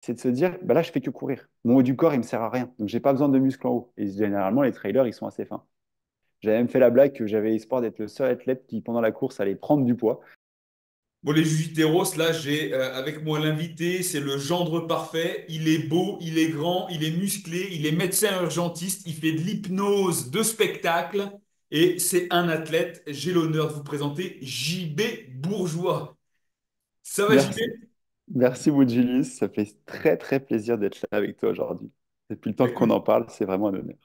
c'est de se dire, bah là, je fais que courir. Mon haut du corps, il me sert à rien. Donc, j'ai pas besoin de muscles en haut. Et généralement, les trailers, ils sont assez fins. J'avais même fait la blague que j'avais espoir d'être le seul athlète qui, pendant la course, allait prendre du poids. Bon, les Jujiteros, là, j'ai avec moi l'invité, c'est le gendre parfait. Il est beau, il est grand, il est musclé, il est médecin urgentiste, il fait de l'hypnose de spectacle et c'est un athlète. J'ai l'honneur de vous présenter JB Bourgeois. Ça va, JB? Merci. Merci, Julius. Ça fait très, très plaisir d'être là avec toi aujourd'hui. Depuis le Bah, temps qu'on écoute, en parle, c'est vraiment un honneur.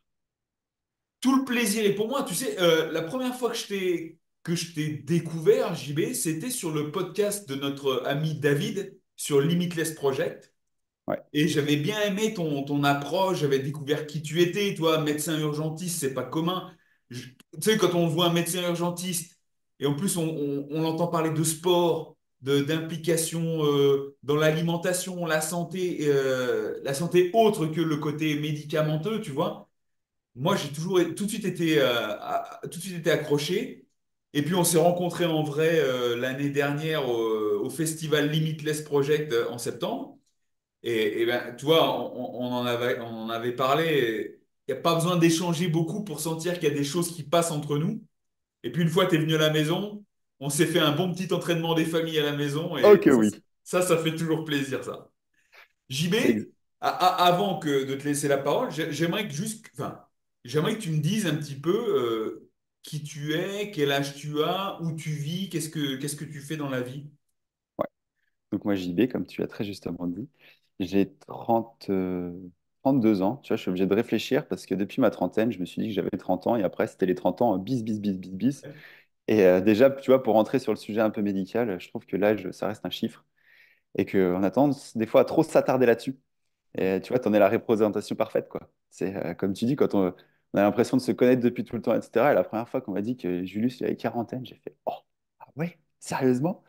tout le plaisir est pour moi. Tu sais, la première fois que je t'ai découvert, JB, c'était sur le podcast de notre ami David sur Limitless Project. Ouais, Et j'avais bien aimé ton approche, j'avais découvert qui tu étais, toi, médecin urgentiste, c'est pas commun. Tu sais, quand on voit un médecin urgentiste, et en plus on entend parler de sport, d'implication dans l'alimentation, la santé autre que le côté médicamenteux, tu vois. Moi, j'ai toujours tout de suite été, tout de suite été accroché. Et puis on s'est rencontrés en vrai l'année dernière au festival Limitless Project en septembre. Et ben, tu vois, on en avait parlé. Il n'y a pas besoin d'échanger beaucoup pour sentir qu'il y a des choses qui passent entre nous. Et puis une fois, tu es venu à la maison, on s'est fait un bon petit entraînement des familles à la maison. Et ok, oui. ça fait toujours plaisir, ça. JB, C'est ex- avant que de te laisser la parole, j'aimerais que tu me dises un petit peu qui tu es, quel âge tu as, où tu vis, qu'est-ce que tu fais dans la vie. ouais. Donc, moi, JB, comme tu as très justement dit, j'ai 32 ans. Tu vois, je suis obligé de réfléchir parce que depuis ma trentaine, je me suis dit que j'avais 30 ans et après, c'était les 30 ans bis, bis, bis, bis, bis. Et déjà, tu vois, pour rentrer sur le sujet un peu médical, je trouve que l'âge, ça reste un chiffre et qu'on a tendance des fois à trop s'attarder là-dessus. Et tu vois, tu en es la représentation parfaite, quoi. C'est comme tu dis, quand on a l'impression de se connaître depuis tout le temps, etc. Et la première fois qu'on m'a dit que Julius, il avait quarantaine, j'ai fait, oh, ah ouais, sérieusement?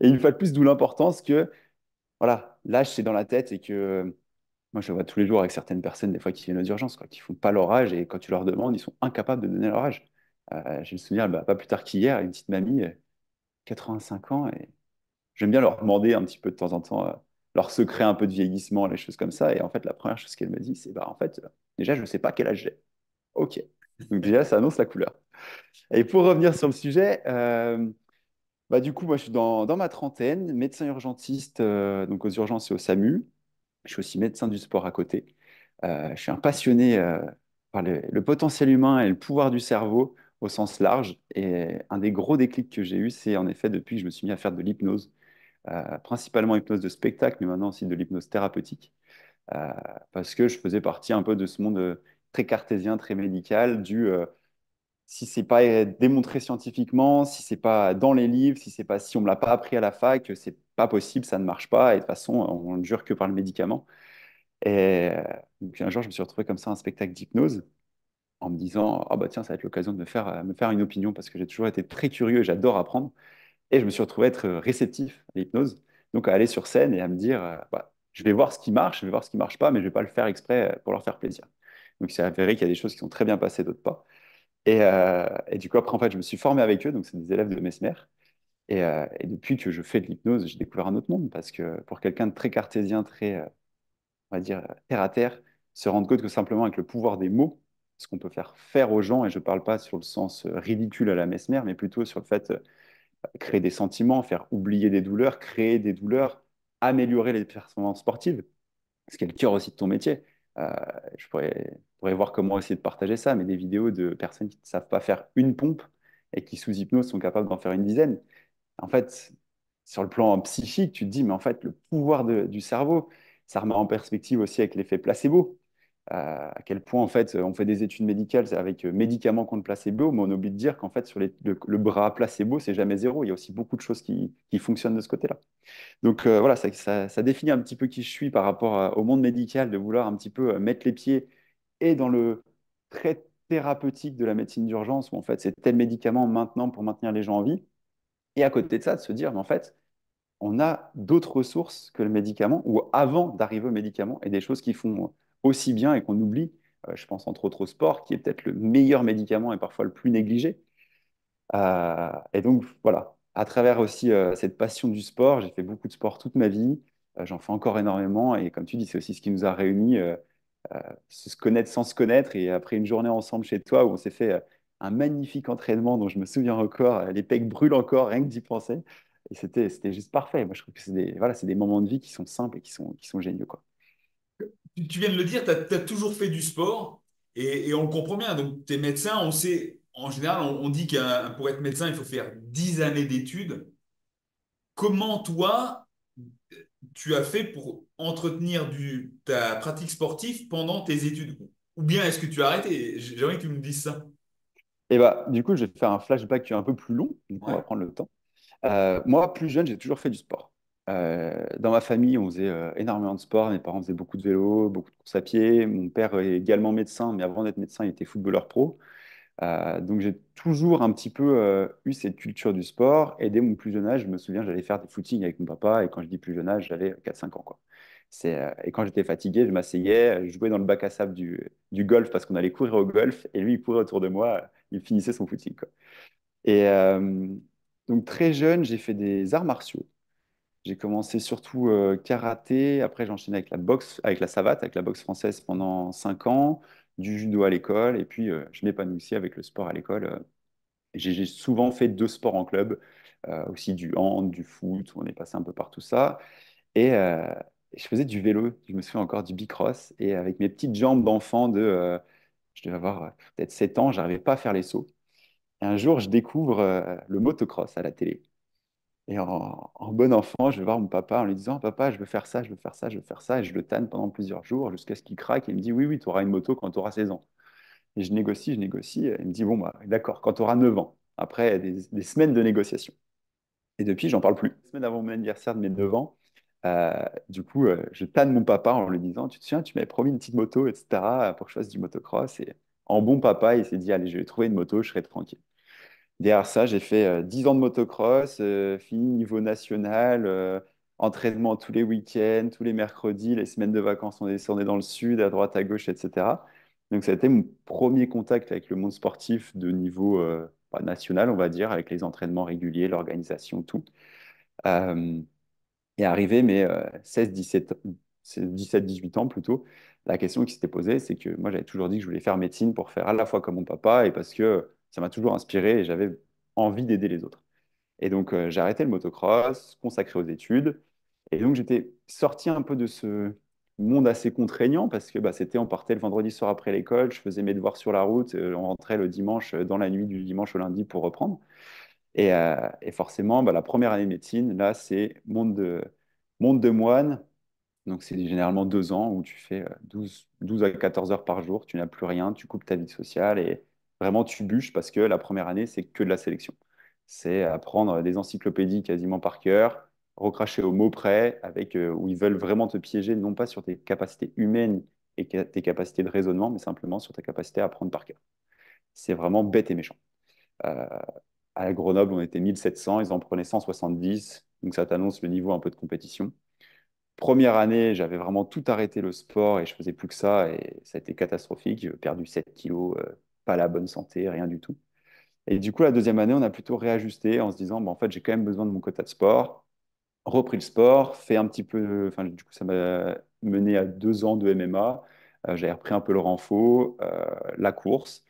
Et une fois de plus, d'où l'importance que, voilà, l'âge, c'est dans la tête et que moi, je le vois tous les jours avec certaines personnes, des fois, qui viennent aux urgences, quoi, qui font pas leur âge et quand tu leur demandes, ils sont incapables de donner leur âge. Je me souviens, bah, pas plus tard qu'hier, une petite mamie, 85 ans, et j'aime bien leur demander un petit peu de temps en temps leur secret un peu de vieillissement, les choses comme ça. Et en fait, la première chose qu'elle me dit, c'est bah en fait, déjà, je ne sais pas quel âge j'ai. Ok. Donc déjà, ça annonce la couleur. Et pour revenir sur le sujet, bah, du coup, moi, je suis dans ma trentaine, médecin urgentiste donc aux urgences et au SAMU. Je suis aussi médecin du sport à côté. Je suis un passionné par le potentiel humain et le pouvoir du cerveau au sens large. Et un des gros déclics que j'ai eu, c'est en effet depuis que je me suis mis à faire de l'hypnose, principalement hypnose de spectacle, mais maintenant aussi de l'hypnose thérapeutique, euh, parce que je faisais partie un peu de ce monde très cartésien, très médical, si c'est pas démontré scientifiquement, si c'est pas dans les livres, si on me l'a pas appris à la fac, c'est pas possible, ça ne marche pas, et de toute façon, on ne jure que par le médicament. Et donc un jour, je me suis retrouvé comme ça à un spectacle d'hypnose, en me disant, ah bah tiens, ça va être l'occasion de me faire une opinion, parce que j'ai toujours été très curieux et j'adore apprendre. Et je me suis retrouvé à être réceptif à l'hypnose, donc à aller sur scène et à me dire, bah, je vais voir ce qui marche, je vais voir ce qui marche pas, mais je vais pas le faire exprès pour leur faire plaisir. Donc c'est avéré qu'il y a des choses qui sont très bien passées, d'autres pas. Et du coup, après, en fait, je me suis formé avec eux, donc c'est des élèves de Mesmer. Et depuis que je fais de l'hypnose, j'ai découvert un autre monde, parce que pour quelqu'un de très cartésien, très, on va dire, terre à terre, se rendre compte que simplement avec le pouvoir des mots, ce qu'on peut faire aux gens, et je ne parle pas sur le sens ridicule à la Mesmer, mais plutôt sur le fait créer des sentiments, faire oublier des douleurs, créer des douleurs, améliorer les performances sportives, ce qui est le cœur aussi de ton métier. Euh, je pourrais voir comment essayer de partager ça, mais des vidéos de personnes qui ne savent pas faire une pompe et qui, sous hypnose, sont capables d'en faire une dizaine. En fait, sur le plan psychique, tu te dis, mais en fait, le pouvoir du cerveau, ça remet en perspective aussi avec l'effet placebo. À quel point, en fait, on fait des études médicales avec médicaments contre placebo, mais on oublie de dire qu'en fait, sur le bras placebo, c'est jamais zéro. Il y a aussi beaucoup de choses qui fonctionnent de ce côté-là. Donc voilà, ça définit un petit peu qui je suis par rapport au monde médical, de vouloir un petit peu mettre les pieds et dans le très thérapeutique de la médecine d'urgence, où en fait, c'est tel médicament maintenant pour maintenir les gens en vie. Et à côté de ça, de se dire, mais en fait, on a d'autres ressources que le médicament, ou avant d'arriver au médicament, et des choses qui font aussi bien et qu'on oublie. Je pense entre autres au sport, qui est peut-être le meilleur médicament et parfois le plus négligé. Et donc voilà, à travers aussi cette passion du sport, j'ai fait beaucoup de sport toute ma vie. J'en fais encore énormément. Et comme tu dis, c'est aussi ce qui nous a réunis, se connaître sans se connaître. Et après une journée ensemble chez toi où on s'est fait un magnifique entraînement dont je me souviens encore, les pecs brûlent encore, rien que d'y penser. Et c'était juste parfait. Moi, je trouve que voilà, c'est des moments de vie qui sont simples et qui sont géniaux, quoi. Tu viens de le dire, tu as toujours fait du sport et on le comprend bien. Donc, tu es médecin, on sait, en général, on dit que pour être médecin, il faut faire 10 années d'études. Comment toi, tu as fait pour entretenir ta pratique sportive pendant tes études? Ou bien est-ce que tu as arrêté? J'aimerais que tu me dises ça. Et bah, du coup, je vais faire un flashback qui est un peu plus long. Du coup, on Ouais. va prendre le temps. Moi, plus jeune, j'ai toujours fait du sport. Dans ma famille, on faisait énormément de sport. Mes parents faisaient beaucoup de vélo, beaucoup de course à pied. Mon père est également médecin, mais avant d'être médecin, il était footballeur pro. Donc j'ai toujours un petit peu eu cette culture du sport. Et dès mon plus jeune âge, je me souviens, j'allais faire des footings avec mon papa. Et quand je dis plus jeune âge, j'avais 4-5 ans, quoi. Et quand j'étais fatigué, je m'asseyais, je jouais dans le bac à sable du golf parce qu'on allait courir au golf. Et lui, il courait autour de moi, il finissait son footing, quoi. Et donc très jeune, j'ai fait des arts martiaux. J'ai commencé surtout karaté. Après, j'ai enchaîné avec la boxe, avec la savate, avec la boxe française pendant 5 ans, du judo à l'école. Et puis, je m'épanouissais avec le sport à l'école. J'ai souvent fait 2 sports en club, aussi du hand, du foot. On est passé un peu par tout ça. Et je faisais du vélo. Je me souviens encore du bicross. Et avec mes petites jambes d'enfant je devais avoir peut-être 7 ans, j'arrivais pas à faire les sauts. Et un jour, je découvre le motocross à la télé. Et en bon enfant, je vais voir mon papa en lui disant, papa, je veux faire ça, je veux faire ça, je veux faire ça. Et je le tanne pendant plusieurs jours jusqu'à ce qu'il craque. Et il me dit, oui, oui, tu auras une moto quand tu auras 16 ans. Et je négocie, je négocie. Et il me dit, bon, bah, d'accord, quand tu auras 9 ans. Après des semaines de négociation. Et depuis, j'en parle plus. La semaine avant mon anniversaire de mes 9 ans, du coup, je tanne mon papa en lui disant, tu te souviens, tu m'avais promis une petite moto, etc., pour que je fasse du motocross. Et en bon papa, il s'est dit, allez, je vais trouver une moto, je serai tranquille. Derrière ça, j'ai fait 10 ans de motocross, fini niveau national, entraînement tous les week-ends, tous les mercredis, les semaines de vacances, on descendait dans le sud, à droite, à gauche, etc. Donc ça a été mon premier contact avec le monde sportif de niveau pas national, on va dire, avec les entraînements réguliers, l'organisation, tout. Euh, et arrivé mes 16-17, 17-18 ans plutôt, la question qui s'était posée, c'est que moi j'avais toujours dit que je voulais faire médecine pour faire à la fois comme mon papa et parce que ça m'a toujours inspiré et j'avais envie d'aider les autres. Et donc j'ai arrêté le motocross, consacré aux études. Et donc j'étais sorti un peu de ce monde assez contraignant parce que bah, on partait le vendredi soir après l'école, je faisais mes devoirs sur la route, on rentrait le dimanche dans la nuit du dimanche au lundi pour reprendre. Et forcément, bah, la première année de médecine, là, c'est monde de moine. Donc, c'est généralement 2 ans où tu fais 12 à 14 heures par jour, tu n'as plus rien, tu coupes ta vie sociale et vraiment tu bûches parce que la première année, c'est que de la sélection. C'est apprendre des encyclopédies quasiment par cœur, recracher au mot près, où ils veulent vraiment te piéger, non pas sur tes capacités humaines et tes capacités de raisonnement, mais simplement sur ta capacité à apprendre par cœur. C'est vraiment bête et méchant. Euh, à Grenoble, on était 1700, ils en prenaient 170, donc ça t'annonce le niveau un peu de compétition. Première année, j'avais vraiment tout arrêté le sport et je faisais plus que ça et ça a été catastrophique. J'ai perdu 7 kilos, pas la bonne santé, rien du tout. Et du coup, la deuxième année, on a plutôt réajusté en se disant, bah, en fait, j'ai quand même besoin de mon quota de sport. Repris le sport, fait un petit peu, enfin, du coup, ça m'a mené à 2 ans de MMA. J'avais repris un peu le renfo, la course.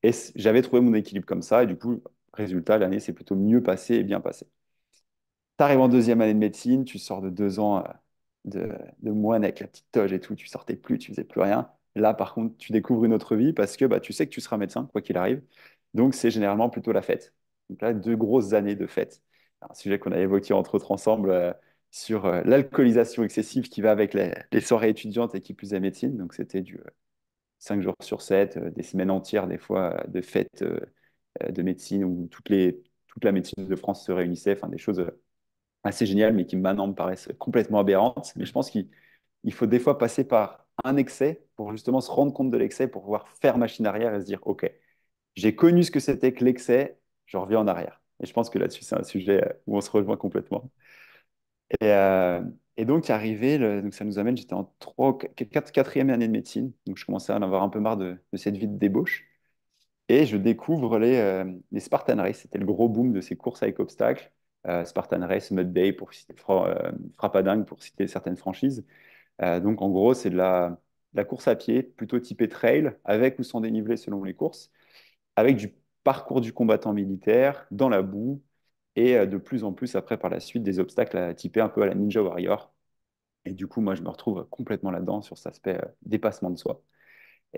Et j'avais trouvé mon équilibre comme ça. Et du coup, résultat, l'année s'est plutôt mieux passée et bien passée. Tu arrives en deuxième année de médecine, tu sors de 2 ans de moine avec la petite toge et tout, tu sortais plus, tu faisais plus rien. Là, par contre, tu découvres une autre vie parce que bah, tu sais que tu seras médecin, quoi qu'il arrive. Donc, c'est généralement plutôt la fête. Donc là, 2 grosses années de fête. Un sujet qu'on a évoqué entre autres ensemble sur l'alcoolisation excessive qui va avec les soirées étudiantes et qui plus est médecine. Donc, c'était du 5 jours sur 7, des semaines entières, des fois, de fêtes de médecine où toute la médecine de France se réunissait, enfin, des choses assez géniales, mais qui maintenant me paraissent complètement aberrantes. Mais je pense qu'il faut des fois passer par un excès pour justement se rendre compte de l'excès, pour pouvoir faire machine arrière et se dire, OK, j'ai connu ce que c'était que l'excès, je reviens en arrière. Et je pense que là-dessus, c'est un sujet où on se rejoint complètement. Et, euh, et donc, arrivé, donc ça nous amène, j'étais en 4e année de médecine, donc je commençais à en avoir un peu marre de cette vie de débauche. Et je découvre les Spartan Race, c'était le gros boom de ces courses avec obstacles. Spartan Race, Mud Day, pour citer, Frappadingue, pour citer certaines franchises. Donc, en gros, c'est de la course à pied, plutôt typée trail, avec ou sans dénivelé selon les courses, avec du parcours du combattant militaire, dans la boue, et de plus en plus, après, par la suite, des obstacles typés un peu à la Ninja Warrior. Et du coup, moi, je me retrouve complètement là-dedans sur cet aspect dépassement de soi.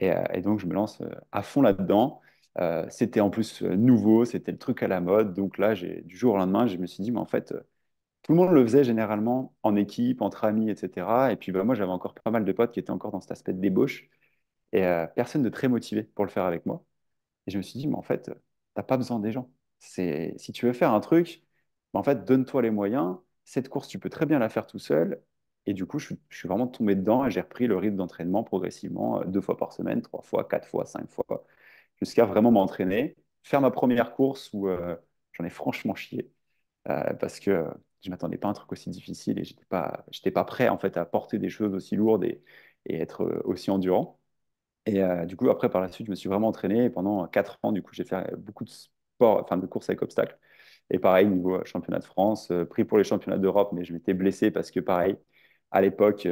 Et donc, je me lance à fond là-dedans. C'était en plus nouveau, c'était le truc à la mode. Donc là, du jour au lendemain, je me suis dit, mais en fait, tout le monde le faisait généralement en équipe, entre amis, etc. Et puis bah, moi, j'avais encore pas mal de potes qui étaient encore dans cet aspect de débauche et personne de très motivé pour le faire avec moi. Et je me suis dit, mais en fait, t'as pas besoin des gens. Si tu veux faire un truc, bah, en fait, donne-toi les moyens. Cette course, tu peux très bien la faire tout seul. Et du coup, je suis vraiment tombé dedans et j'ai repris le rythme d'entraînement progressivement, 2 fois par semaine, 3 fois, 4 fois, 5 fois, jusqu'à vraiment m'entraîner, faire ma première course où j'en ai franchement chié parce que je m'attendais pas à un truc aussi difficile et j'étais pas prêt en fait à porter des choses aussi lourdes et être aussi endurant. Et du coup, après, par la suite, je me suis vraiment entraîné et pendant 4 ans, du coup, j'ai fait beaucoup de sport, enfin de courses avec obstacles. Et pareil, niveau championnat de France, pris pour les championnats d'Europe, mais je m'étais blessé parce que pareil, à l'époque,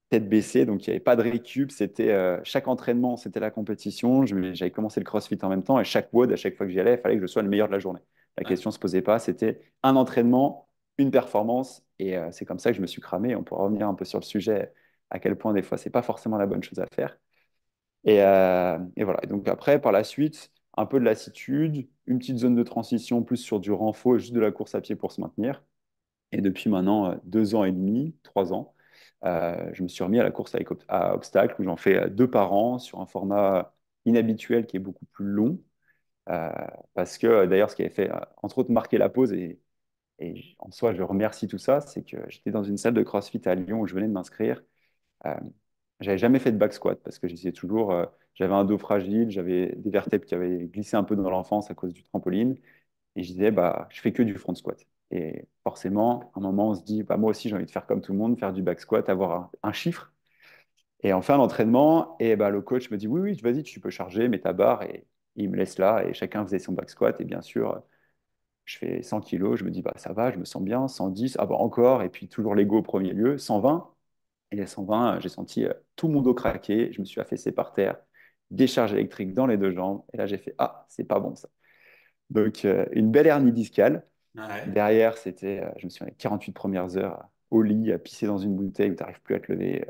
tête baissée, donc il n'y avait pas de récup. C'était chaque entraînement, c'était la compétition. J'avais commencé le CrossFit en même temps et chaque WOD, à chaque fois que j'y allais, il fallait que je sois le meilleur de la journée. La Ouais. question ne se posait pas, c'était un entraînement, une performance et c'est comme ça que je me suis cramé. On pourra revenir un peu sur le sujet, à quel point des fois, c'est pas forcément la bonne chose à faire. Et voilà. Et donc après, par la suite, un peu de lassitude, une petite zone de transition plus sur du renfort et juste de la course à pied pour se maintenir. Et depuis maintenant 2 ans et demi, 3 ans, je me suis remis à la course à obstacles où j'en fais 2 par an sur un format inhabituel qui est beaucoup plus long. Euh, Parce que d'ailleurs, ce qui avait fait, entre autres, marquer la pause, et en soi, je remercie tout ça, c'est que j'étais dans une salle de CrossFit à Lyon où je venais de m'inscrire. Euh, J'avais jamais fait de back squat parce que j'essayais toujours, j'avais un dos fragile, j'avais des vertèbres qui avaient glissé un peu dans l'enfance à cause du trampoline. Et je disais, bah, je fais que du front squat. Et forcément, à un moment, on se dit, bah, moi aussi, j'ai envie de faire comme tout le monde, faire du back squat, avoir un chiffre. Et on fait un entraînement, et bah, le coach me dit, oui, oui, vas-y, tu peux charger, mets ta barre. Et il me laisse là, et chacun faisait son back squat. Et bien sûr, je fais 100 kilos, je me dis, bah, ça va, je me sens bien. 110, ah bah, encore. Et puis toujours l'ego au premier lieu. 120. Et à 120, j'ai senti tout mon dos craquer. Je me suis affaissé par terre, décharge électrique dans les 2 jambes. Et là, j'ai fait, ah, c'est pas bon ça. Donc, une belle hernie discale. Ouais. Derrière, je me suis les 48 premières heures au lit, à pisser dans une bouteille où tu n'arrives plus à te lever.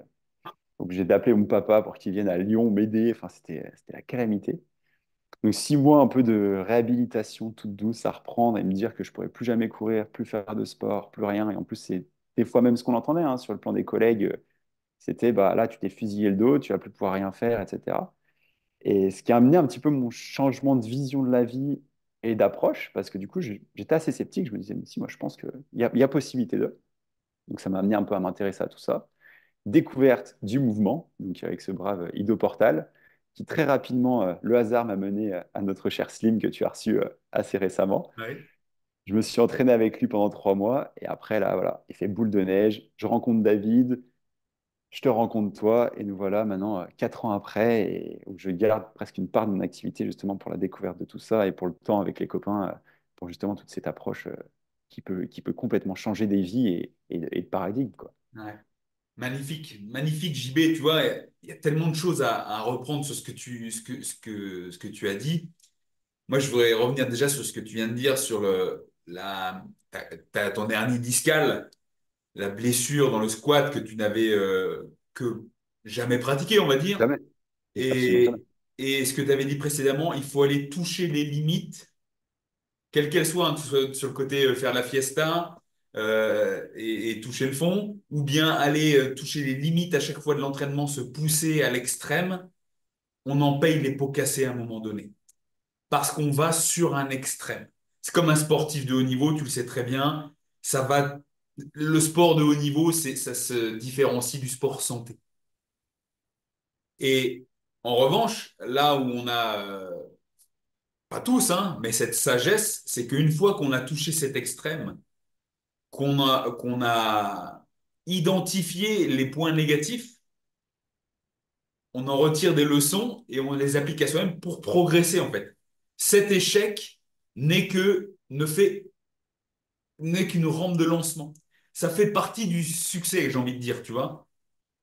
Obligé d'appeler mon papa pour qu'il vienne à Lyon m'aider. Enfin, c'était la calamité. Donc, 6 mois un peu de réhabilitation toute douce à reprendre et me dire que je pourrais plus jamais courir, plus faire de sport, plus rien. Et en plus, c'est des fois même ce qu'on entendait sur le plan des collègues. C'était, bah, là, tu t'es fusillé le dos, tu vas plus pouvoir rien faire, etc. Et ce qui a amené un petit peu mon changement de vision de la vie et d'approche, parce que du coup, j'étais assez sceptique. Je me disais, mais si, moi, je pense qu'il y a possibilité de. Donc, ça m'a amené un peu à m'intéresser à tout ça. Découverte du mouvement, donc avec ce brave Ido Portal, qui très rapidement, le hasard m'a mené à notre cher Slim que tu as reçu assez récemment. Ouais. Je me suis entraîné avec lui pendant 3 mois et après, là, voilà, il fait boule de neige. Je rencontre David, je te rencontre toi et nous voilà maintenant 4 ans après et où je garde presque une part de mon activité justement pour la découverte de tout ça et pour le temps avec les copains, pour justement toute cette approche qui peut complètement changer des vies et de paradigme, quoi. Ouais. Magnifique, magnifique JB, tu vois, il y a tellement de choses à reprendre sur ce que tu as dit. Moi, je voudrais revenir déjà sur ce que tu viens de dire sur ton hernie discale, la blessure dans le squat que tu n'avais que jamais pratiqué, on va dire. Jamais, absolument jamais. Et ce que tu avais dit précédemment, il faut aller toucher les limites quelle qu'elle soit, hein, que ce soit sur le côté faire la fiesta et toucher le fond, ou bien aller toucher les limites à chaque fois de l'entraînement, se pousser à l'extrême, on en paye les pots cassés à un moment donné. Parce qu'on va sur un extrême. C'est comme un sportif de haut niveau, tu le sais très bien, ça va, le sport de haut niveau, ça se différencie du sport santé. Et en revanche, là où on a, pas tous, hein, mais cette sagesse, c'est qu'une fois qu'on a touché cet extrême, qu'on a identifié les points négatifs, on en retire des leçons et on les applique à soi-même pour progresser en fait. Cet échec n'est que ne fait n'est qu'une rampe de lancement. Ça fait partie du succès, j'ai envie de dire, tu vois.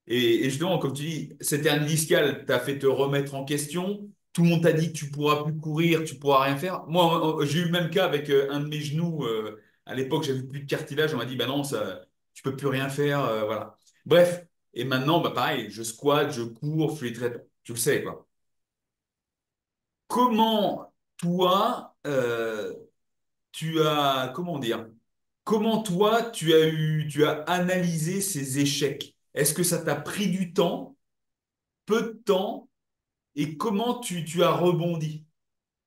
Et justement, comme tu dis, cette hernie discale t'a fait te remettre en question. Tout le monde t'a dit que tu pourras plus courir, tu pourras rien faire. Moi, j'ai eu le même cas avec un de mes genoux. À l'époque, j'avais plus de cartilage. On m'a dit, bah non, ça, tu peux plus rien faire. Voilà. Bref. Et maintenant, bah pareil, je squatte, je cours, je fais les traitements. Tu le sais, quoi. Comment toi, tu as, comment dire, comment toi, tu as analysé ces échecs? Est-ce que ça t'a pris du temps, peu de temps, et comment tu as rebondi?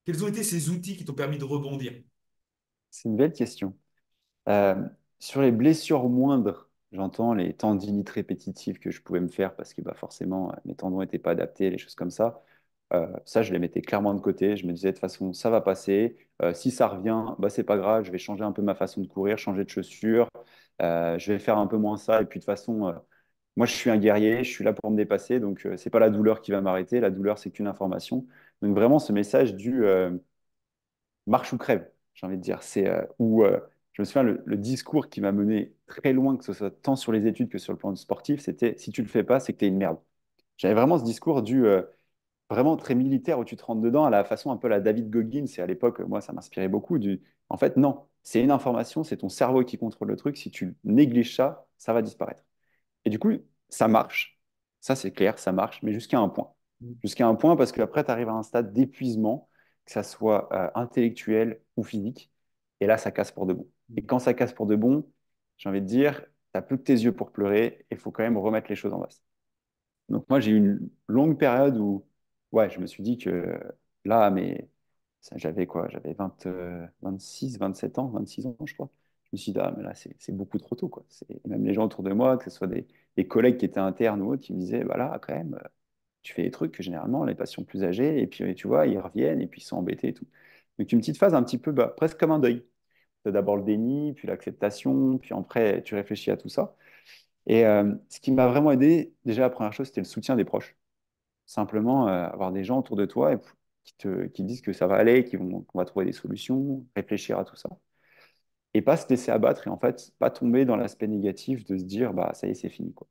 Quels ont été ces outils qui t'ont permis de rebondir? C'est une belle question. Euh, sur les blessures moindres, j'entends les tendinites répétitives que je pouvais me faire parce que bah, forcément, mes tendons n'étaient pas adaptés, les choses comme ça. Ça, je les mettais clairement de côté. Je me disais, de toute façon, ça va passer. Si ça revient, bah, c'est pas grave. Je vais changer un peu ma façon de courir, changer de chaussures. Je vais faire un peu moins ça. Et puis, de toute façon, moi, je suis un guerrier. Je suis là pour me dépasser. Donc, c'est pas la douleur qui va m'arrêter. La douleur, c'est qu'une information. Donc, vraiment, ce message du marche ou crève, j'ai envie de dire. C'est où je me souviens, le discours qui m'a mené très loin, que ce soit tant sur les études que sur le plan sportif, c'était si tu le fais pas, c'est que tu es une merde. J'avais vraiment ce discours du vraiment très militaire où tu te rentres dedans à la façon un peu la David Goggins. Et à l'époque, moi, ça m'inspirait beaucoup. En fait, non, c'est une information, c'est ton cerveau qui contrôle le truc. Si tu négliges ça, ça va disparaître. Et du coup, ça marche. Ça, c'est clair, ça marche, mais jusqu'à un point. Jusqu'à un point, parce qu'après, tu arrives à un stade d'épuisement, que ça soit intellectuel ou physique. Et là, ça casse pour de bon. Et quand ça casse pour de bon, j'ai envie de dire, tu n'as plus que tes yeux pour pleurer et il faut quand même remettre les choses en place. Donc moi, j'ai eu une longue période où ouais, je me suis dit que là, mais j'avais quoi? J'avais 20, 26, 27 ans, 26 ans, je crois. Je me suis dit, ah, mais là, c'est beaucoup trop tôt, quoi. Même les gens autour de moi, que ce soit des collègues qui étaient internes ou autres, qui me disaient, bah là, quand même, tu fais des trucs que généralement, les patients plus âgés, et puis tu vois, ils reviennent, et puis ils sont embêtés et tout. Donc une petite phase un petit peu, bah, presque comme un deuil. Tu as d'abord le déni, puis l'acceptation, puis après, tu réfléchis à tout ça. Et ce qui m'a vraiment aidé, déjà, la première chose, c'était le soutien des proches. Simplement, avoir des gens autour de toi qui disent que ça va aller, qu'on va trouver des solutions, réfléchir à tout ça. Et pas se laisser abattre et en fait, pas tomber dans l'aspect négatif de se dire, bah, ça y est, c'est fini, quoi.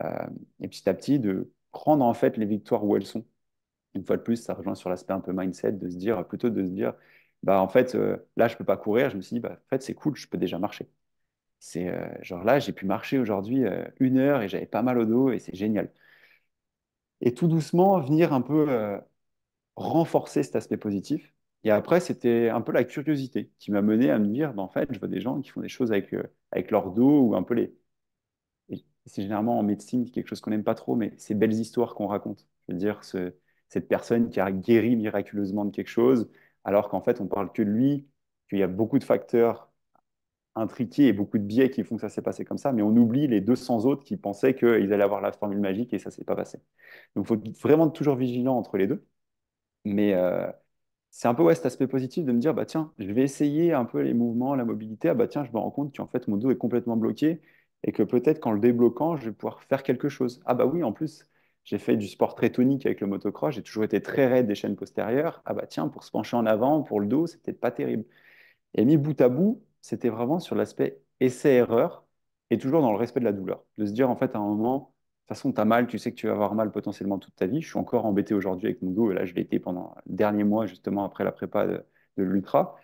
Euh, et petit à petit, de prendre en fait les victoires où elles sont. Une fois de plus, ça rejoint sur l'aspect un peu mindset, de se dire, plutôt de se dire, bah, en fait, là, je peux pas courir. Je me suis dit, bah, en fait, c'est cool, je peux déjà marcher. C'est genre là, j'ai pu marcher aujourd'hui 1 heure et j'avais pas mal au dos et c'est génial. Et tout doucement, venir un peu renforcer cet aspect positif. Et après, c'était un peu la curiosité qui m'a mené à me dire, bah, en fait, je vois des gens qui font des choses avec leur dos ou un peu les... et c'est généralement en médecine quelque chose qu'on n'aime pas trop, mais ces belles histoires qu'on raconte. Je veux dire, cette personne qui a guéri miraculeusement de quelque chose, alors qu'en fait, on parle que de lui, qu'il y a beaucoup de facteurs intriqués et beaucoup de biais qui font que ça s'est passé comme ça, mais on oublie les 200 autres qui pensaient qu'ils allaient avoir la formule magique et ça ne s'est pas passé. Donc, il faut être vraiment toujours vigilant entre les deux. Mais c'est un peu ouais, cet aspect positif de me dire, bah tiens, je vais essayer un peu les mouvements, la mobilité. Ah bah tiens, je me rends compte qu'en fait, mon dos est complètement bloqué et que peut-être qu'en le débloquant, je vais pouvoir faire quelque chose. Ah bah oui, en plus, j'ai fait du sport très tonique avec le motocross, j'ai toujours été très raide des chaînes postérieures. Ah bah tiens, pour se pencher en avant, pour le dos, c'est peut-être pas terrible. Et mis bout à bout, c'était vraiment sur l'aspect essai-erreur et toujours dans le respect de la douleur. De se dire, en fait, à un moment, de toute façon, tu as mal, tu sais que tu vas avoir mal potentiellement toute ta vie. Je suis encore embêté aujourd'hui avec mon dos, et là, je l'ai été pendant le dernier mois, justement, après la prépa de l'ultra.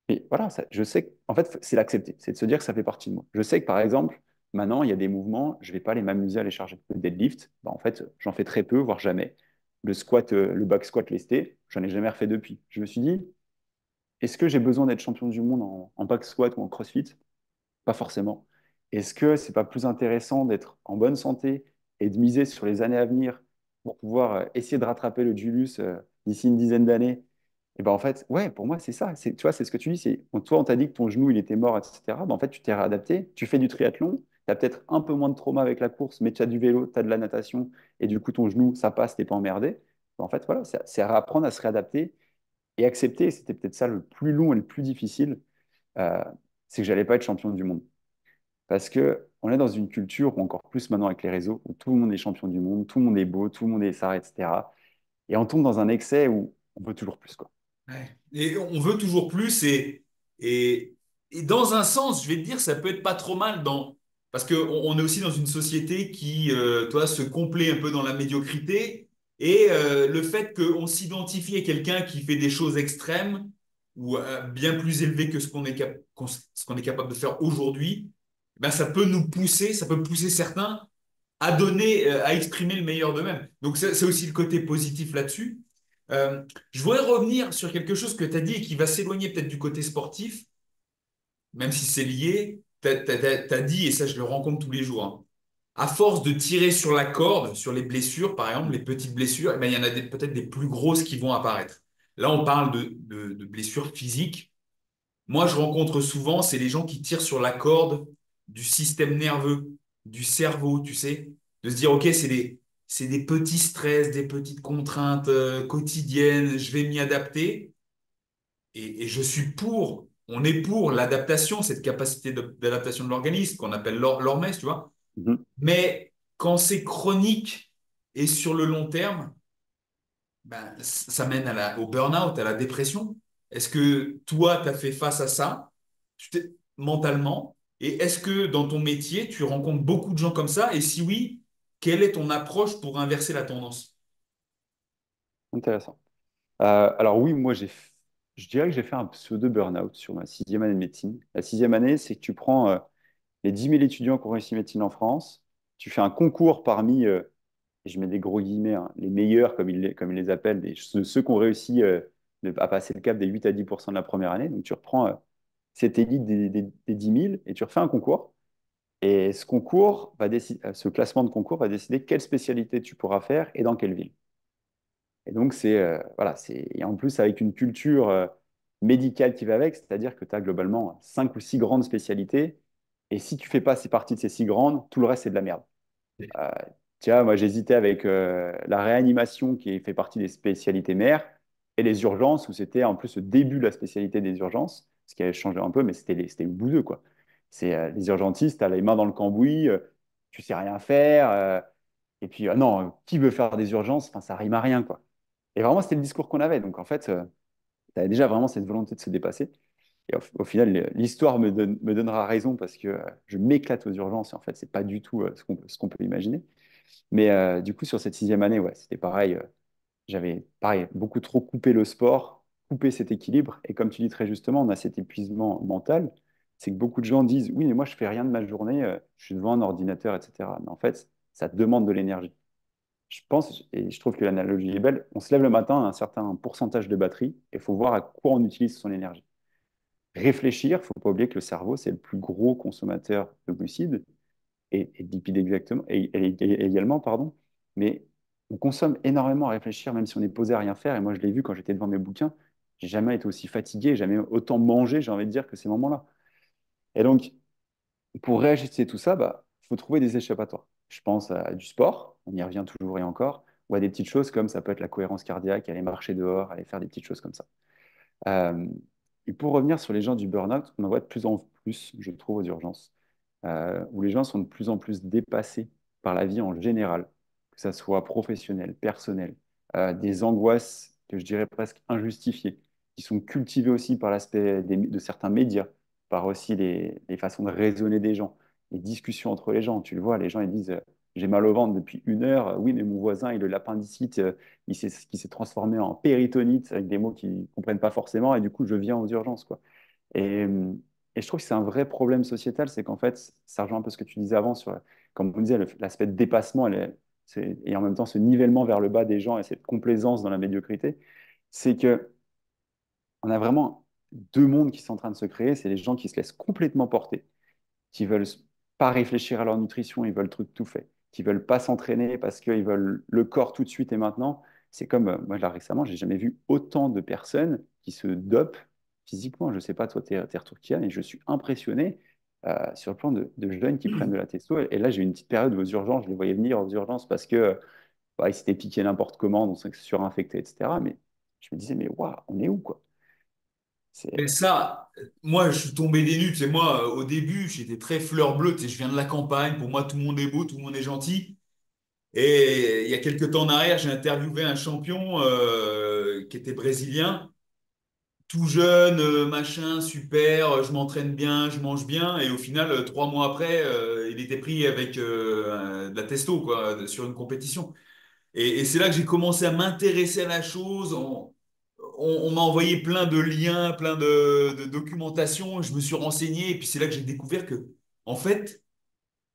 Mais voilà, je sais que, en fait, c'est l'accepter, c'est de se dire que ça fait partie de moi. Je sais que, par exemple, maintenant, il y a des mouvements, je ne vais pas aller m'amuser à les charger. Le deadlift, bah, en fait, j'en fais très peu, voire jamais. Le squat, le back squat lesté, j'en ai jamais refait depuis. Je me suis dit, est-ce que j'ai besoin d'être champion du monde en back squat ou en crossfit? Pas forcément. Est-ce que c'est pas plus intéressant d'être en bonne santé et de miser sur les années à venir pour pouvoir essayer de rattraper le Julius d'ici une dizaine d'années? Et ben en fait, ouais, pour moi, c'est ça. Tu vois, c'est ce que tu dis. Toi, on t'a dit que ton genou, il était mort, etc. Ben, en fait, tu t'es réadapté. Tu fais du triathlon. Tu as peut-être un peu moins de trauma avec la course, mais tu as du vélo, tu as de la natation. Et du coup, ton genou, ça passe, t'es pas emmerdé. Ben, en fait, voilà, c'est apprendre à se réadapter et accepter, c'était peut-être ça le plus long et le plus difficile, euh, c'est que j'allais pas être champion du monde. Parce que on est dans une culture, ou encore plus maintenant avec les réseaux, où tout le monde est champion du monde, tout le monde est beau, tout le monde est ça, etc. Et on tombe dans un excès où on veut toujours plus, quoi. Ouais. Et on veut toujours plus et et dans un sens, je vais te dire, ça peut être pas trop mal parce qu'on est aussi dans une société qui, toi, se complaît un peu dans la médiocrité et le fait qu'on s'identifie à quelqu'un qui fait des choses extrêmes ou bien plus élevées que ce qu'on est capable de faire aujourd'hui, ben, ça peut nous pousser, ça peut pousser certains à donner, à exprimer le meilleur d'eux-mêmes. Donc, c'est aussi le côté positif là-dessus. Euh, je voudrais revenir sur quelque chose que tu as dit et qui va s'éloigner peut-être du côté sportif même si c'est lié, t'as dit, et ça je le rencontre tous les jours, hein, à force de tirer sur la corde, sur les blessures, par exemple, les petites blessures, eh ben, il y en a peut-être des plus grosses qui vont apparaître. Là, on parle de blessures physiques. Moi, je rencontre souvent, c'est les gens qui tirent sur la corde du système nerveux, du cerveau, tu sais, de se dire, OK, c'est des petits stress, des petites contraintes quotidiennes, je vais m'y adapter. Et je suis on est pour l'adaptation, cette capacité d'adaptation de l'organisme qu'on appelle l'hormèse, tu vois. Mhm. Mais quand c'est chronique et sur le long terme, ben, ça mène au burn-out, à la dépression. Est-ce que toi, tu as fait face à ça mentalement? Et est-ce que dans ton métier, tu rencontres beaucoup de gens comme ça? Et si oui, quelle est ton approche pour inverser la tendance? Intéressant. Alors oui, je dirais que j'ai fait un pseudo burn-out sur ma sixième année de médecine. La sixième année, c'est que tu prends les 10 000 étudiants qui ont réussi médecine en France, tu fais un concours parmi, et je mets des gros guillemets, hein, les meilleurs, comme ils les appellent, ceux qui ont réussi à passer le cap des 8 à 10% de la première année. Donc tu reprends cette élite des 10 000 et tu refais un concours. Et ce classement de concours va décider quelle spécialité tu pourras faire et dans quelle ville. Et donc, voilà, et en plus avec une culture médicale qui va avec, c'est-à-dire que tu as globalement 5 ou 6 grandes spécialités. Et si tu fais pas partie de ces 6 grandes, tout le reste, c'est de la merde. Euh, Tu vois, moi, j'hésitais avec la réanimation qui fait partie des spécialités mères et les urgences où c'était en plus le début de la spécialité des urgences, ce qui avait changé un peu, mais c'était le bout d'eux, quoi. C'est les urgentistes, tu as les mains dans le cambouis, tu sais rien faire. Et puis, non, qui veut faire des urgences? Enfin, ça rime à rien, quoi. Et vraiment, c'était le discours qu'on avait. Donc, en fait, tu avais déjà vraiment cette volonté de se dépasser. Et au final, l'histoire me donnera raison parce que je m'éclate aux urgences. Et en fait, c'est pas du tout ce qu'on peut imaginer. Mais du coup, sur cette sixième année, ouais, c'était pareil. J'avais, pareil, beaucoup trop coupé le sport, coupé cet équilibre. Et comme tu dis très justement, on a cet épuisement mental. C'est que beaucoup de gens disent, oui, mais moi, je fais rien de ma journée, je suis devant un ordinateur, etc. Mais en fait, ça te demande de l'énergie. Je pense, et je trouve que l'analogie est belle, on se lève le matin à un certain pourcentage de batterie et il faut voir à quoi on utilise son énergie. Réfléchir, il ne faut pas oublier que le cerveau, c'est le plus gros consommateur de glucides et de lipides exactement, et également, pardon. Mais on consomme énormément à réfléchir, même si on est posé à rien faire. Et moi, je l'ai vu quand j'étais devant mes bouquins, j'ai jamais été aussi fatigué, jamais autant mangé, j'ai envie de dire, que ces moments-là. Et donc, pour réajuster tout ça, bah, faut trouver des échappatoires. Je pense à du sport, on y revient toujours et encore, ou à des petites choses comme ça peut être la cohérence cardiaque, aller marcher dehors, aller faire des petites choses comme ça. Euh, et pour revenir sur les gens du burn-out, on en voit de plus en plus, je trouve, aux urgences, où les gens sont de plus en plus dépassés par la vie en général, que ça soit professionnel, personnel, des angoisses que je dirais presque injustifiées, qui sont cultivées aussi par l'aspect de certains médias, par aussi les façons de raisonner des gens, les discussions entre les gens. Tu le vois, les gens ils disent j'ai mal au ventre depuis 1 heure. Oui, mais mon voisin, il a l'appendicite, qui s'est transformé en péritonite avec des mots qu'ils ne comprennent pas forcément, et du coup, je viens aux urgences, quoi. Et, euh, et je trouve que c'est un vrai problème sociétal, c'est qu'en fait, ça rejoint un peu ce que tu disais avant sur, comme on disait, l'aspect de dépassement et en même temps ce nivellement vers le bas des gens et cette complaisance dans la médiocrité, c'est que on a vraiment 2 mondes qui sont en train de se créer. C'est les gens qui se laissent complètement porter, qui veulent pas réfléchir à leur nutrition, ils veulent le truc tout fait, qui veulent pas s'entraîner parce qu'ils veulent le corps tout de suite et maintenant. C'est comme, moi là récemment, j'ai jamais vu autant de personnes qui se dopent physiquement. Je sais pas toi tes retours qu'il y a, mais je suis impressionné sur le plan de jeunes qui prennent de la testo. Et là, j'ai eu une petite période aux urgences, je les voyais venir aux urgences parce que bah, ils s'étaient piqués n'importe comment, donc c'est surinfecté, etc. Mais je me disais, mais waouh, on est où, quoi? Mais C'est ça, moi, je suis tombé des nues. Tu sais, moi, au début, j'étais très fleur bleue. Tu sais, je viens de la campagne. Pour moi, tout le monde est beau, tout le monde est gentil. Et il y a quelques temps en arrière, j'ai interviewé un champion qui était brésilien. tout jeune, machin, super, je m'entraîne bien, je mange bien, et au final, 3 mois après, il était pris avec de la testo, quoi, sur une compétition. Et c'est là que j'ai commencé à m'intéresser à la chose. On m'a envoyé plein de liens, plein de documentation. Je me suis renseigné et puis c'est là que j'ai découvert que, en fait,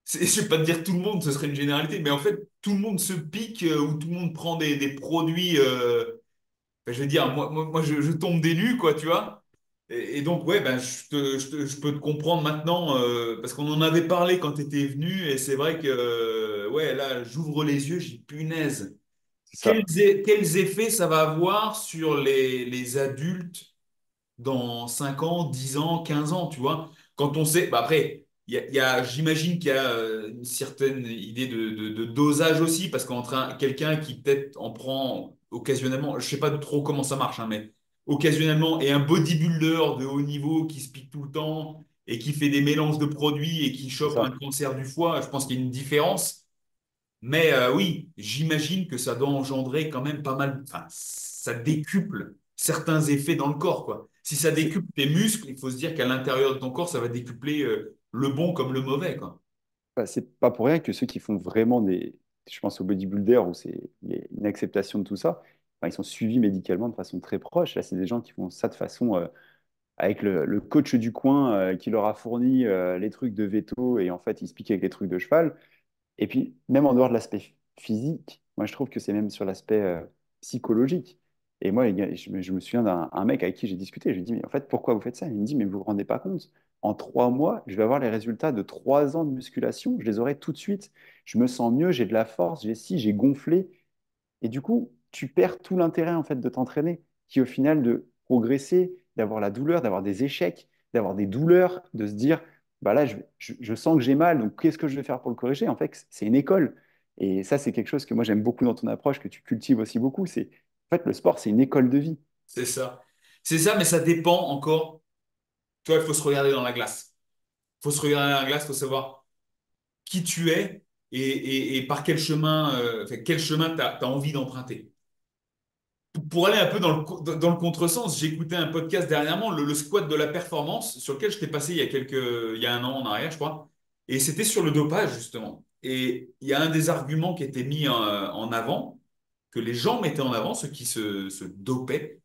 je vais pas te dire tout le monde, ce serait une généralité, mais en fait, tout le monde se pique ou tout le monde prend des produits. Enfin, je veux dire, moi je tombe des nues, quoi, tu vois. Et donc, ouais, ben, je peux te comprendre maintenant parce qu'on en avait parlé quand tu étais venu et c'est vrai que, ouais, là, j'ouvre les yeux, j'ai punaise. C'est ça. Quels effets ça va avoir sur les adultes dans 5 ans, 10 ans, 15 ans, tu vois? Quand on sait, bah après, j'imagine qu'il y a une certaine idée de dosage aussi, parce qu'entre quelqu'un qui peut-être en prend occasionnellement, je sais pas trop comment ça marche, hein, mais occasionnellement, et un bodybuilder de haut niveau qui se pique tout le temps et qui fait des mélanges de produits et qui C'est chope un ça. cancer du foie, je pense qu'il y a une différence. Mais oui, j'imagine que ça doit engendrer quand même pas mal, enfin, ça décuple certains effets dans le corps, quoi. Si ça C'est décuple tes muscles, il faut se dire qu'à l'intérieur de ton corps, ça va décupler le bon comme le mauvais, quoi. c'est pas pour rien que ceux qui font vraiment des. Je pense aux bodybuilders où il y a une acceptation de tout ça. Enfin, ils sont suivis médicalement de façon très proche. Là, c'est des gens qui font ça de façon avec le coach du coin qui leur a fourni les trucs de veto et en fait, ils se piquent avec les trucs de cheval. Et puis, même en dehors de l'aspect physique, moi, je trouve que c'est même sur l'aspect psychologique. Et moi, les gars, je me souviens d'un un mec avec qui j'ai discuté. Je lui ai dit, mais en fait, pourquoi vous faites ça? Il me dit, mais vous vous rendez pas compte. En 3 mois, je vais avoir les résultats de 3 ans de musculation. Je les aurai tout de suite. Je me sens mieux, j'ai de la force, j'ai gonflé. Et du coup, tu perds tout l'intérêt en fait de t'entraîner, qui est au final de progresser, d'avoir la douleur, d'avoir des échecs, d'avoir des douleurs, de se dire, bah là, je sens que j'ai mal, donc qu'est-ce que je vais faire pour le corriger? En fait, c'est une école. Et ça, c'est quelque chose que moi j'aime beaucoup dans ton approche, que tu cultives aussi beaucoup. C'est en fait le sport, c'est une école de vie. C'est ça. C'est ça, mais ça dépend encore. Toi, il faut se regarder dans la glace. Il faut se regarder dans la glace, il faut savoir qui tu es et par quel chemin tu as envie d'emprunter. Pour aller un peu dans le contresens, j'ai écouté un podcast dernièrement, le squat de la performance, sur lequel je t'ai passé il y a un an en arrière, je crois. Et c'était sur le dopage, justement. Et il y a un des arguments qui était mis en avant, que les gens mettaient en avant, ceux qui se dopaient,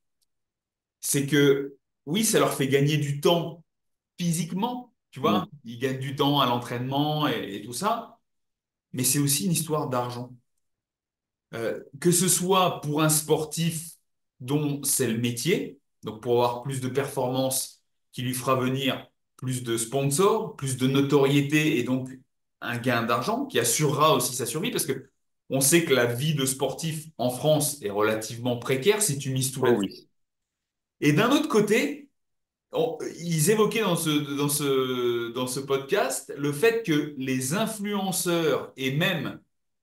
c'est que oui, ça leur fait gagner du temps physiquement, tu Mm. vois. Ils gagnent du temps à l'entraînement et tout ça, mais c'est aussi une histoire d'argent. Que ce soit pour un sportif dont c'est le métier, donc pour avoir plus de performance qui lui fera venir plus de sponsors, plus de notoriété et donc un gain d'argent qui assurera aussi sa survie parce que on sait que la vie de sportif en France est relativement précaire si tu mises tout Oh là-dessus. oui. Et d'un autre côté, ils évoquaient dans ce podcast le fait que les influenceurs et même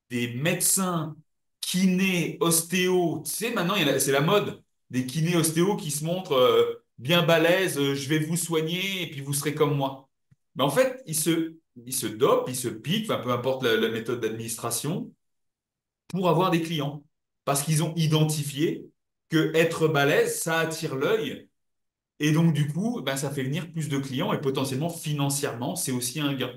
des médecins, kinés, ostéos, tu sais, maintenant, c'est la mode, des kinés, ostéos qui se montrent bien balèzes, je vais vous soigner et puis vous serez comme moi. Mais en fait, ils se dopent, ils se piquent, enfin, peu importe la méthode d'administration, pour avoir des clients. Parce qu'ils ont identifié que être balèze, ça attire l'œil et donc, du coup, ben, ça fait venir plus de clients et potentiellement financièrement, c'est aussi un gain.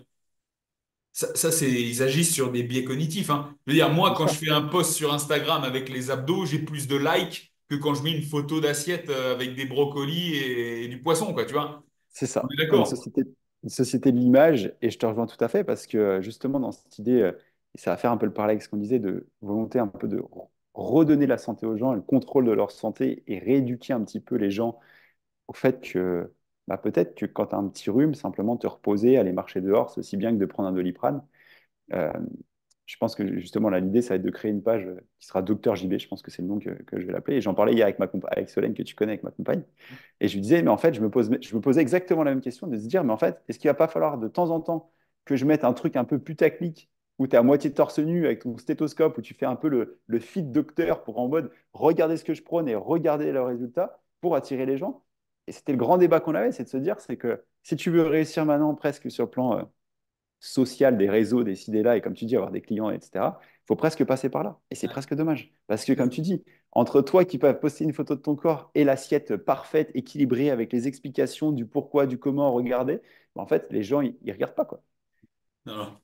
Ils agissent sur des biais cognitifs, hein. Je veux dire, moi, C'est quand je ça. fais un post sur Instagram avec les abdos, j'ai plus de likes que quand je mets une photo d'assiette avec des brocolis et du poisson, quoi, tu vois. C'est On ça. est Ouais, d'accord. une société de l'image, et je te rejoins tout à fait parce que justement dans cette idée, et ça va faire un peu le parallèle avec ce qu'on disait, de volonté un peu de redonner la santé aux gens, le contrôle de leur santé et rééduquer un petit peu les gens au fait que bah, peut-être que quand tu as un petit rhume, simplement te reposer, aller marcher dehors, c'est aussi bien que de prendre un Doliprane. Euh, je pense que justement, là, l'idée, ça va être de créer une page qui sera Docteur JB. Je pense que c'est le nom que je vais l'appeler. Et j'en parlais hier avec, avec Solène, que tu connais, avec ma compagne. Et je lui disais, mais en fait, je me posais exactement la même question, de se dire, mais en fait, est-ce qu'il va pas falloir de temps en temps que je mette un truc un peu putaclic où tu es à moitié torse nu avec ton stéthoscope, où tu fais un peu le fit docteur pour en mode regarder ce que je prône et regarder le résultat pour attirer les gens. Et c'était le grand débat qu'on avait, c'est de se dire, c'est que si tu veux réussir maintenant presque sur le plan social des réseaux, des idées-là, et comme tu dis, avoir des clients, etc., il faut presque passer par là. Et c'est presque dommage. Parce que, comme tu dis, entre toi qui peux poster une photo de ton corps et l'assiette parfaite, équilibrée, avec les explications du pourquoi, du comment, regarder, en fait, les gens, ils ne regardent pas, quoi. Non, non.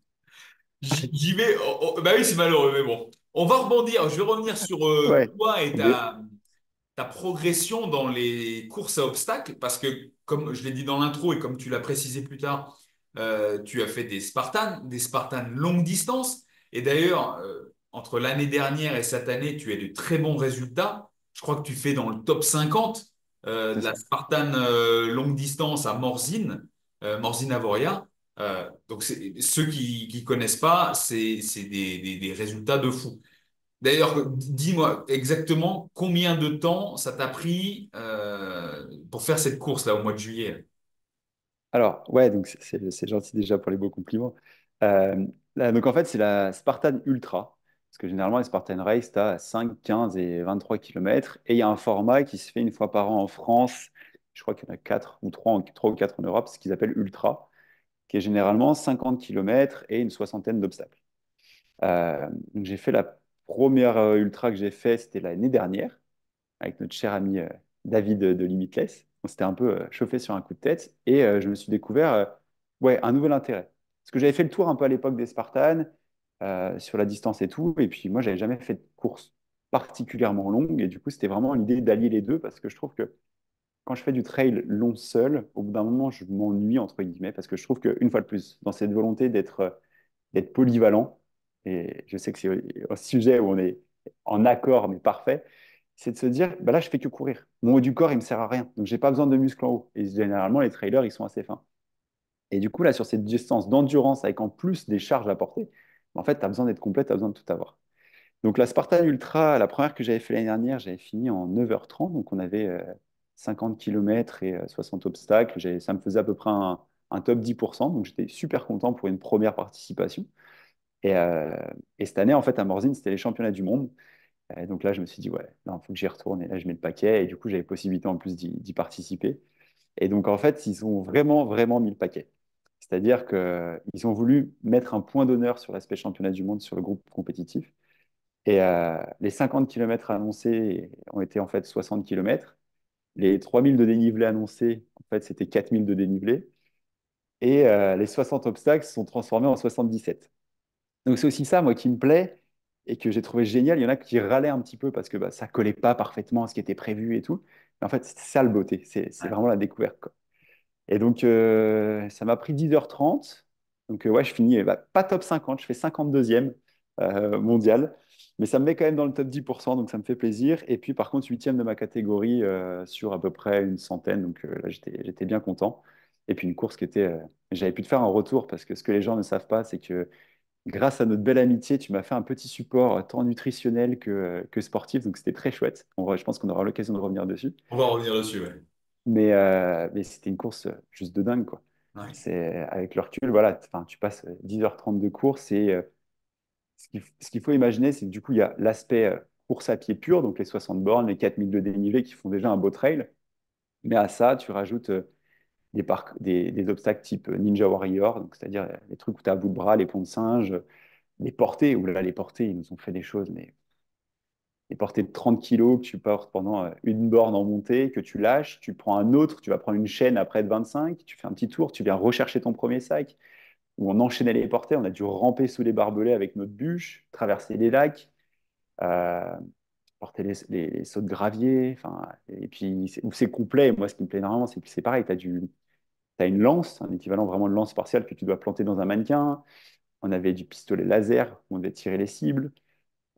J'y vais. Bah oui, c'est malheureux, mais bon. On va rebondir. Je vais revenir sur Ouais. toi et Ok. ta progression dans les courses à obstacles, parce que, comme je l'ai dit dans l'intro et comme tu l'as précisé plus tard, tu as fait des Spartans longue distance. Et d'ailleurs, entre l'année dernière et cette année, tu as de très bons résultats. Je crois que tu fais dans le top 50 C'est de la ça. Spartan longue distance à Morzine, Morzine Avoria. Donc, ceux qui connaissent pas, c'est des résultats de fou. D'ailleurs, dis-moi exactement combien de temps ça t'a pris pour faire cette course-là au mois de juillet. Alors, ouais, donc c'est gentil déjà pour les beaux compliments. Euh, donc en fait, c'est la Spartan Ultra. Parce que généralement, les Spartan Race, tu as 5, 15 et 23 kilomètres. Et il y a un format qui se fait une fois par an en France. Je crois qu'il y en a 4 ou 3, 3 ou 4 en Europe, ce qu'ils appellent Ultra, qui est généralement 50 kilomètres et une soixantaine d'obstacles. Donc j'ai fait la première Ultra que j'ai fait, c'était l'année dernière avec notre cher ami David de Limitless. On s'était un peu chauffé sur un coup de tête et je me suis découvert ouais, un nouvel intérêt. Parce que j'avais fait le tour un peu à l'époque des Spartans, sur la distance et tout, et puis moi, j'avais jamais fait de course particulièrement longue, et du coup, c'était vraiment l'idée d'allier les deux, parce que je trouve que quand je fais du trail long seul, au bout d'un moment, je m'ennuie, entre guillemets, parce que je trouve qu'une fois de plus, dans cette volonté d'être polyvalent, et je sais que c'est un sujet où on est en accord, mais parfait, c'est de se dire, bah là, je fais que courir. Mon haut du corps, il me sert à rien. Donc, j'ai pas besoin de muscles en haut. Et généralement, les trailers, ils sont assez fins. Et du coup, là, sur cette distance d'endurance, avec en plus des charges à porter, en fait, tu as besoin d'être complet, tu as besoin de tout avoir. Donc, la Spartan Ultra, la première que j'avais fait l'année dernière, j'avais fini en 9h30. Donc, on avait 50 km et 60 obstacles. Ça me faisait à peu près un top 10%. Donc, j'étais super content pour une première participation. Et, euh, et cette année, en fait, à Morzine, c'était les championnats du monde. Donc là, je me suis dit, ouais, il faut que j'y retourne. Et là, je mets le paquet. Et du coup, j'avais possibilité en plus d'y participer. Et donc, en fait, ils ont vraiment, vraiment mis le paquet. C'est-à-dire qu'ils ont voulu mettre un point d'honneur sur l'aspect championnat du monde sur le groupe compétitif. Et les 50 kilomètres annoncés ont été en fait 60 kilomètres. Les 3000 de dénivelé annoncés, en fait, c'était 4000 de dénivelé. Et les 60 obstacles se sont transformés en 77. Donc c'est aussi ça, moi, qui me plaît et que j'ai trouvé génial. Il y en a qui râlaient un petit peu parce que bah, ça collait pas parfaitement à ce qui était prévu et tout. Mais en fait, c'est ça le beauté. C'est Ouais. vraiment la découverte, quoi. Et donc, ça m'a pris 10h30. Donc, ouais, je finis pas top 50, je fais 52e mondial. Mais ça me met quand même dans le top 10%, donc ça me fait plaisir. Et puis, par contre, 8e de ma catégorie sur à peu près une centaine. Donc là, j'étais bien content. Et puis, une course qui était. J'avais pu te faire un retour parce que ce que les gens ne savent pas, c'est que grâce à notre belle amitié, tu m'as fait un petit support tant nutritionnel que sportif. Donc, c'était très chouette. Je pense qu'on aura l'occasion de revenir dessus. On va revenir dessus, ouais. Mais c'était une course juste de dingue, quoi. Ouais. Avec le recul, voilà, enfin, tu passes 10h30 de course et ce qu'il faut imaginer, c'est que du coup, il y a l'aspect course à pied pur, donc les 60 bornes, les 4000 de dénivelé qui font déjà un beau trail. Mais à ça, tu rajoutes des obstacles type Ninja Warrior, donc c'est-à-dire les trucs où tu as à bout de bras, les ponts de singe, les portées, où là, les portées, ils nous ont fait des choses, mais des portées de 30 kilos que tu portes pendant une borne en montée, que tu lâches, tu prends un autre, tu vas prendre une chaîne après de 25, tu fais un petit tour, tu viens rechercher ton premier sac, où on enchaînait les portées, on a dû ramper sous les barbelés avec notre bûche, traverser les lacs, euh, porter les sauts de gravier, enfin, et puis où c'est complet. Moi, ce qui me plaît énormément, c'est que c'est pareil, t'as une lance, un équivalent vraiment de lance spatiale que tu dois planter dans un mannequin. On avait du pistolet laser, où on devait tirer les cibles.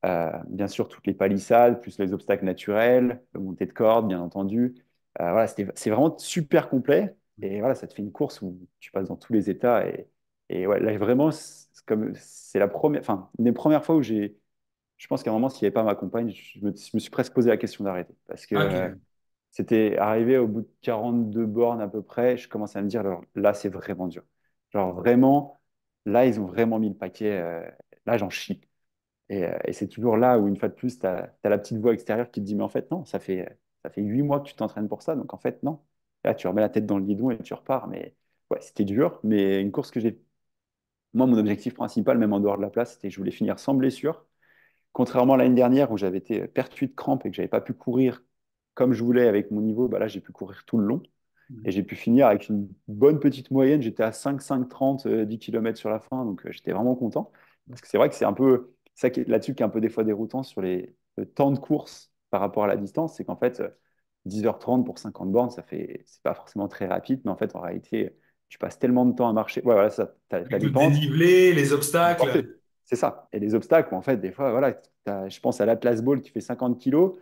Bien sûr, toutes les palissades, plus les obstacles naturels, le montée de corde, bien entendu. Voilà, c'est vraiment super complet. Et voilà, ça te fait une course où tu passes dans tous les états. Et ouais, là, vraiment, c'est la première, enfin, une des premières fois où je pense qu'à un moment, s'il n'y avait pas ma compagne, je me suis presque posé la question d'arrêter. Parce que Ok. c'était arrivé au bout de 42 bornes à peu près, je commençais à me dire, alors, là, c'est vraiment dur. Genre, vraiment, là, ils ont vraiment mis le paquet. Là, j'en chie. Et c'est toujours là où, une fois de plus, tu as la petite voix extérieure qui te dit, mais en fait, non, ça fait 8 mois que tu t'entraînes pour ça, donc en fait, non. Là, tu remets la tête dans le guidon et tu repars. Mais ouais, c'était dur, mais une course que j'ai Moi, mon objectif principal, même en dehors de la place, c'était que je voulais finir sans blessure. Contrairement à l'année dernière où j'avais été pertuis de crampes et que j'avais pas pu courir comme je voulais avec mon niveau, bah là, j'ai pu courir tout le long. Et j'ai pu finir avec une bonne petite moyenne. J'étais à 5,30, 10 km sur la fin. Donc, j'étais vraiment content. Parce que c'est vrai que c'est un peu ça là-dessus qui est un peu des fois déroutant sur le temps de course par rapport à la distance. C'est qu'en fait, 10h30 pour 50 bornes, c'est pas forcément très rapide. Mais en fait, en réalité, tu passes tellement de temps à marcher. Ouais, voilà, ça, tu as Avec le les pentes. dénivelé, les Vous obstacles. portez. C'est ça. Et les obstacles, en fait, des fois, voilà, je pense à l'Atlas Ball qui fait 50 kilos,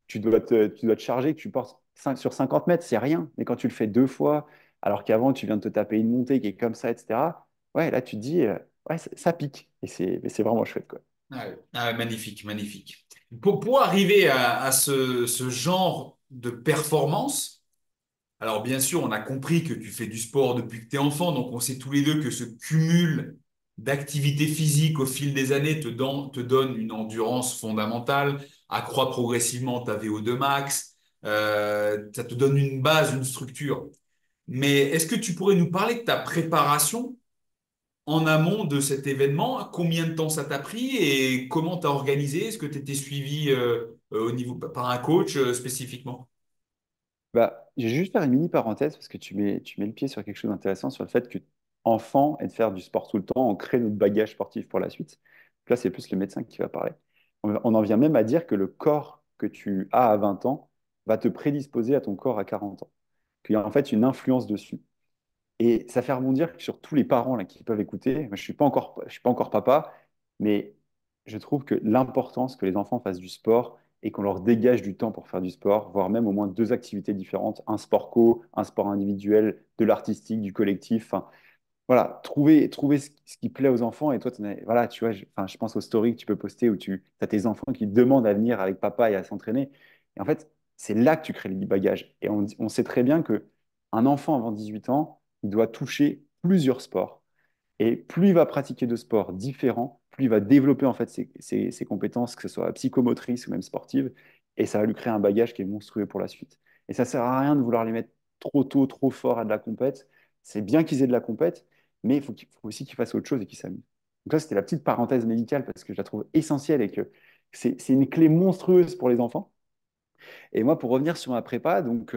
tu dois te charger, que tu portes 5 sur 50 mètres, c'est rien. Mais quand tu le fais deux fois, alors qu'avant, tu viens de te taper une montée qui est comme ça, etc., ouais, là, tu te dis, ouais, ça pique. Mais c'est vraiment chouette, quoi. Ah ouais. Ah ouais, magnifique, magnifique. Pour arriver à ce genre de performance, alors bien sûr, on a compris que tu fais du sport depuis que tu es enfant, donc on sait tous les deux que ce cumul d'activités physiques au fil des années te donne une endurance fondamentale, accroît progressivement ta VO2 max, ça te donne une base, une structure. Mais est-ce que tu pourrais nous parler de ta préparation en amont de cet événement? Combien de temps ça t'a pris et comment tu as organisé? Est-ce que tu étais suivi au niveau, par un coach spécifiquement? Bah, je vais juste faire une mini parenthèse parce que tu mets le pied sur quelque chose d'intéressant sur le fait que enfant et de faire du sport tout le temps, on crée notre bagage sportif pour la suite. Donc là, c'est plus le médecin qui va parler. On en vient même à dire que le corps que tu as à 20 ans va te prédisposer à ton corps à 40 ans. Qu'il y a en fait une influence dessus. Et ça fait rebondir sur tous les parents là, qui peuvent écouter. Moi, je suis pas encore papa, mais je trouve que l'importance que les enfants fassent du sport et qu'on leur dégage du temps pour faire du sport, voire même au moins deux activités différentes, un sport co, un sport individuel, de l'artistique, du collectif. Enfin, voilà, trouver ce qui plaît aux enfants. Et toi, voilà, tu vois, enfin, je pense aux stories que tu peux poster où tu as tes enfants qui te demandent à venir avec papa et à s'entraîner. Et en fait, c'est là que tu crées le bagage. Et on sait très bien que un enfant avant 18 ans, il doit toucher plusieurs sports. Et plus il va pratiquer de sports différents, plus il va développer en fait ses compétences, que ce soit psychomotrices ou même sportives. Et ça va lui créer un bagage qui est monstrueux pour la suite. Et ça sert à rien de vouloir les mettre trop tôt, trop fort à de la compète. C'est bien qu'ils aient de la compète, mais il faut aussi qu'ils fassent autre chose et qu'ils s'amusent. Donc ça, c'était la petite parenthèse médicale parce que je la trouve essentielle et que c'est une clé monstrueuse pour les enfants. Et moi, pour revenir sur ma prépa, donc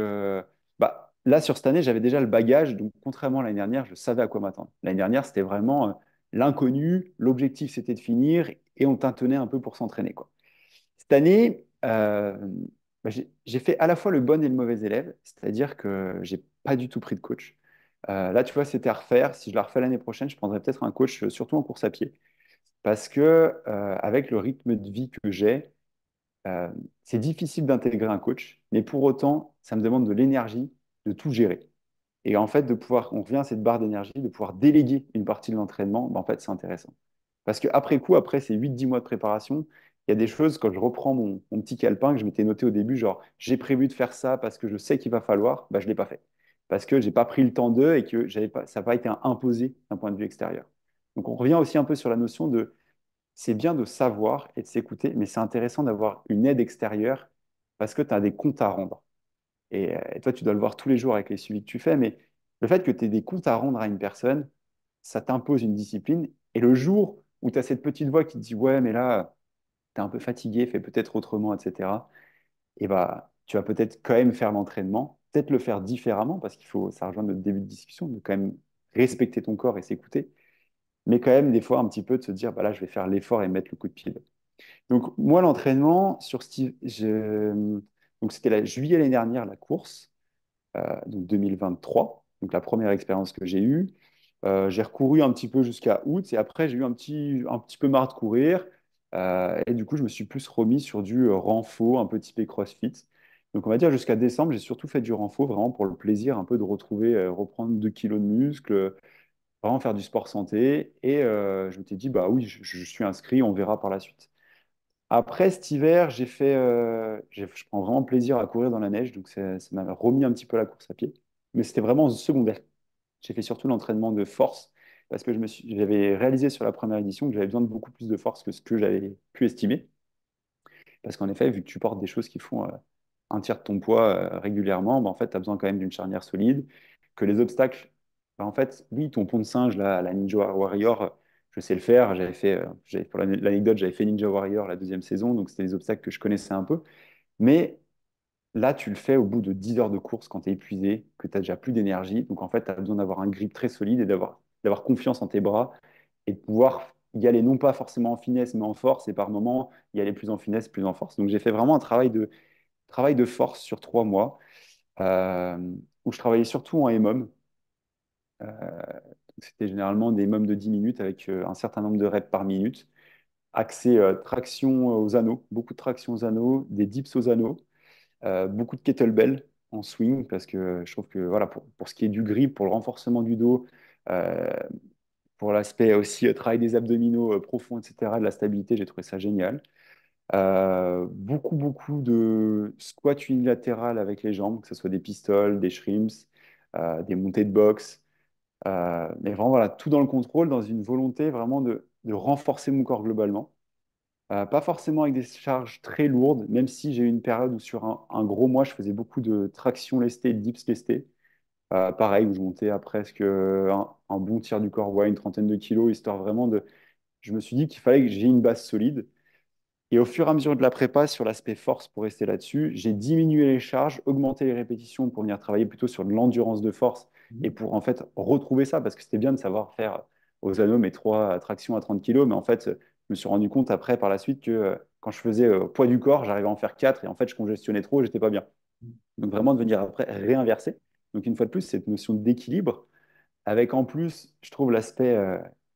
bah, là, sur cette année, j'avais déjà le bagage. Donc, contrairement à l'année dernière, je savais à quoi m'attendre. L'année dernière, c'était vraiment l'inconnu. L'objectif, c'était de finir et on tâtonnait un peu pour s'entraîner, quoi. Cette année, bah, j'ai fait à la fois le bon et le mauvais élève, c'est-à-dire que j'ai pas du tout pris de coach. Là, tu vois, c'était à refaire. Si je la refais l'année prochaine, je prendrais peut-être un coach, surtout en course à pied. Parce que avec le rythme de vie que j'ai, euh, c'est difficile d'intégrer un coach, mais pour autant, ça me demande de l'énergie de tout gérer. Et en fait, on revient à cette barre d'énergie, de pouvoir déléguer une partie de l'entraînement, ben, en fait, c'est intéressant. Parce qu'après coup, après ces 8-10 mois de préparation, il y a des choses, quand je reprends mon petit calepin que je m'étais noté au début, genre j'ai prévu de faire ça parce que je sais qu'il va falloir, bah, je ne l'ai pas fait. Parce que j'ai pas pris le temps d'eux et que ça n'a pas été imposé d'un point de vue extérieur. Donc on revient aussi un peu sur la notion de c'est bien de savoir et de s'écouter, mais c'est intéressant d'avoir une aide extérieure parce que tu as des comptes à rendre. Et toi, tu dois le voir tous les jours avec les suivis que tu fais, mais le fait que tu aies des comptes à rendre à une personne, ça t'impose une discipline. Et le jour où tu as cette petite voix qui te dit, ouais, mais là, tu es un peu fatigué, fais peut-être autrement, etc., et bah, tu vas peut-être quand même faire l'entraînement, peut-être le faire différemment, parce qu'il faut, ça rejoint notre début de discussion, de quand même respecter ton corps et s'écouter, mais quand même, des fois, un petit peu de se dire, bah là, je vais faire l'effort et mettre le coup de pied. Donc, moi, l'entraînement, donc c'était juillet l'année dernière, la course, donc 2023, donc la première expérience que j'ai eue. J'ai recouru un petit peu jusqu'à août et après, j'ai eu un petit peu marre de courir. Et du coup, je me suis plus remis sur du renfo, un peu typé CrossFit. Donc, on va dire jusqu'à décembre, j'ai surtout fait du renfo vraiment pour le plaisir un peu de retrouver, reprendre 2 kilos de muscle, vraiment faire du sport santé. Et je m'étais dit, bah oui, je suis inscrit, on verra par la suite. Après, cet hiver, je prends vraiment plaisir à courir dans la neige, donc ça m'a remis un petit peu la course à pied. Mais c'était vraiment secondaire. J'ai fait surtout l'entraînement de force, parce que j'avais réalisé sur la première édition que j'avais besoin de beaucoup plus de force que ce que j'avais pu estimer. Parce qu'en effet, vu que tu portes des choses qui font un tiers de ton poids régulièrement, bah, en fait, tu as besoin quand même d'une charnière solide, que les obstacles Bah, en fait, oui, ton pont de singe, là, la Ninja Warrior, je sais le faire. Pour l'anecdote, j'avais fait Ninja Warrior la deuxième saison, donc c'était des obstacles que je connaissais un peu. Mais là, tu le fais au bout de 10 heures de course quand tu es épuisé, que tu n'as déjà plus d'énergie. Donc en fait, tu as besoin d'avoir un grip très solide et d'avoir confiance en tes bras et de pouvoir y aller non pas forcément en finesse, mais en force et par moments y aller plus en finesse, plus en force. Donc j'ai fait vraiment un travail de force sur 3 mois euh, où je travaillais surtout en EMOM. C'était généralement des EMOM de 10 minutes avec un certain nombre de reps par minute. Axé traction aux anneaux, beaucoup de traction aux anneaux, des dips aux anneaux. Beaucoup de kettlebell en swing parce que je trouve que voilà, pour ce qui est du grip, pour le renforcement du dos, euh, pour l'aspect aussi travail des abdominaux profonds, etc., de la stabilité, j'ai trouvé ça génial. Beaucoup de squats unilatéral avec les jambes, que ce soit des pistoles, des shrimps, des montées de boxe. Mais vraiment, voilà, tout dans le contrôle, dans une volonté vraiment de renforcer mon corps globalement. Pas forcément avec des charges très lourdes, même si j'ai eu une période où sur un gros mois, je faisais beaucoup de traction lestée et de dips lestés. Pareil, où je montais à presque un bon tiers du corps, ouais, une trentaine de kilos, histoire vraiment de... Je me suis dit qu'il fallait que j'ai une base solide. Et au fur et à mesure de la prépa, sur l'aspect force, pour rester là-dessus, j'ai diminué les charges, augmenté les répétitions pour venir travailler plutôt sur de l'endurance de force et pour en fait retrouver ça, parce que c'était bien de savoir faire aux anneaux mes 3 tractions à 30 kilos, mais en fait, je me suis rendu compte après, par la suite, que quand je faisais poids du corps, j'arrivais à en faire 4 et en fait, je congestionnais trop, j'étais pas bien. Donc vraiment de venir après réinverser. Donc une fois de plus, cette notion d'équilibre avec en plus, je trouve l'aspect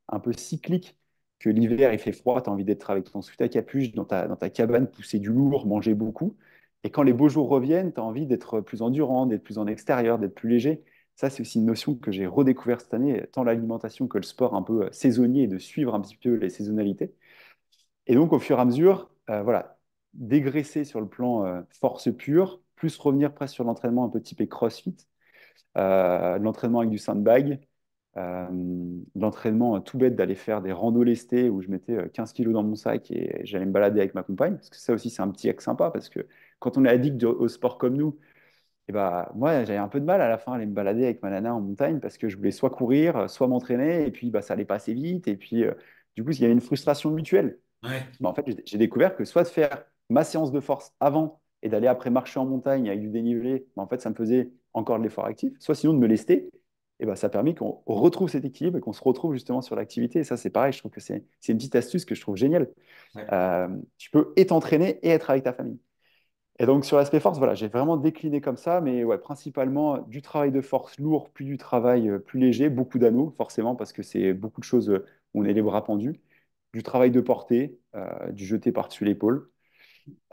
un peu cyclique, que l'hiver, il fait froid, tu as envie d'être avec ton sweat à capuche dans ta cabane, pousser du lourd, manger beaucoup. Et quand les beaux jours reviennent, tu as envie d'être plus endurant, d'être plus en extérieur, d'être plus léger. Ça, c'est aussi une notion que j'ai redécouvert cette année, tant l'alimentation que le sport un peu saisonnier et de suivre un petit peu les saisonnalités. Et donc, au fur et à mesure, voilà, dégraisser sur le plan force pure, plus revenir presque sur l'entraînement un peu typé CrossFit, l'entraînement avec du sandbag, euh, l'entraînement tout bête d'aller faire des randos lestés où je mettais 15 kilos dans mon sac et j'allais me balader avec ma compagne. Parce que ça aussi, c'est un petit hack sympa parce que quand on est addict au sport comme nous, et bah, moi, j'avais un peu de mal à la fin à aller me balader avec ma nana en montagne parce que je voulais soit courir, soit m'entraîner et puis bah, ça allait pas assez vite. Et puis, du coup, il y avait une frustration mutuelle. Ouais. Bah, en fait, j'ai découvert que soit de faire ma séance de force avant et d'aller après marcher en montagne avec du dénivelé, bah, en fait, ça me faisait encore de l'effort actif, soit sinon de me lester. Et bah, ça a permis qu'on retrouve cet équilibre et qu'on se retrouve justement sur l'activité. Et ça, c'est pareil, je trouve que c'est une petite astuce que je trouve géniale. Ouais. Tu peux et t'entraîner et être avec ta famille. Et donc, sur l'aspect force, voilà, j'ai vraiment décliné comme ça, mais ouais, principalement du travail de force lourd, puis du travail plus léger, beaucoup d'anneaux, forcément, parce que c'est beaucoup de choses où on est les bras pendus, du travail de portée, du jeté par-dessus l'épaule.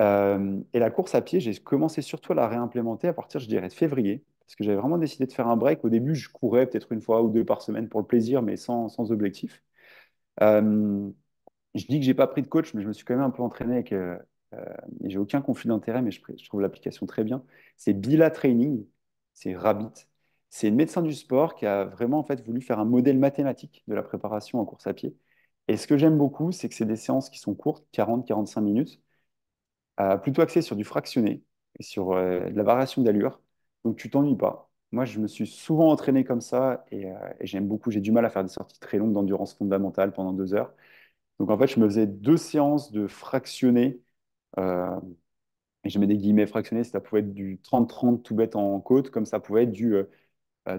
Et la course à pied, j'ai commencé surtout à la réimplémenter à partir, je dirais, de février, parce que j'avais vraiment décidé de faire un break. Au début, je courais peut-être une fois ou deux par semaine pour le plaisir, mais sans objectif. Euh, je dis que j'ai pas pris de coach, mais je me suis quand même un peu entraîné avec. Et j'ai aucun conflit d'intérêt, mais je trouve l'application très bien. C'est Bila Training, c'est Rabbit. C'est une médecin du sport qui a vraiment en fait voulu faire un modèle mathématique de la préparation en course à pied. Et ce que j'aime beaucoup, c'est que c'est des séances qui sont courtes, 40-45 minutes, plutôt axées sur du fractionné et sur de la variation d'allure. Donc tu t'ennuies pas. Moi, je me suis souvent entraîné comme ça et j'aime beaucoup. J'ai du mal à faire des sorties très longues d'endurance fondamentale pendant 2 heures. Donc en fait, je me faisais 2 séances de fractionné. euh, et je mets des guillemets fractionnés, ça pouvait être du 30-30 tout bête en côte, comme ça pouvait être du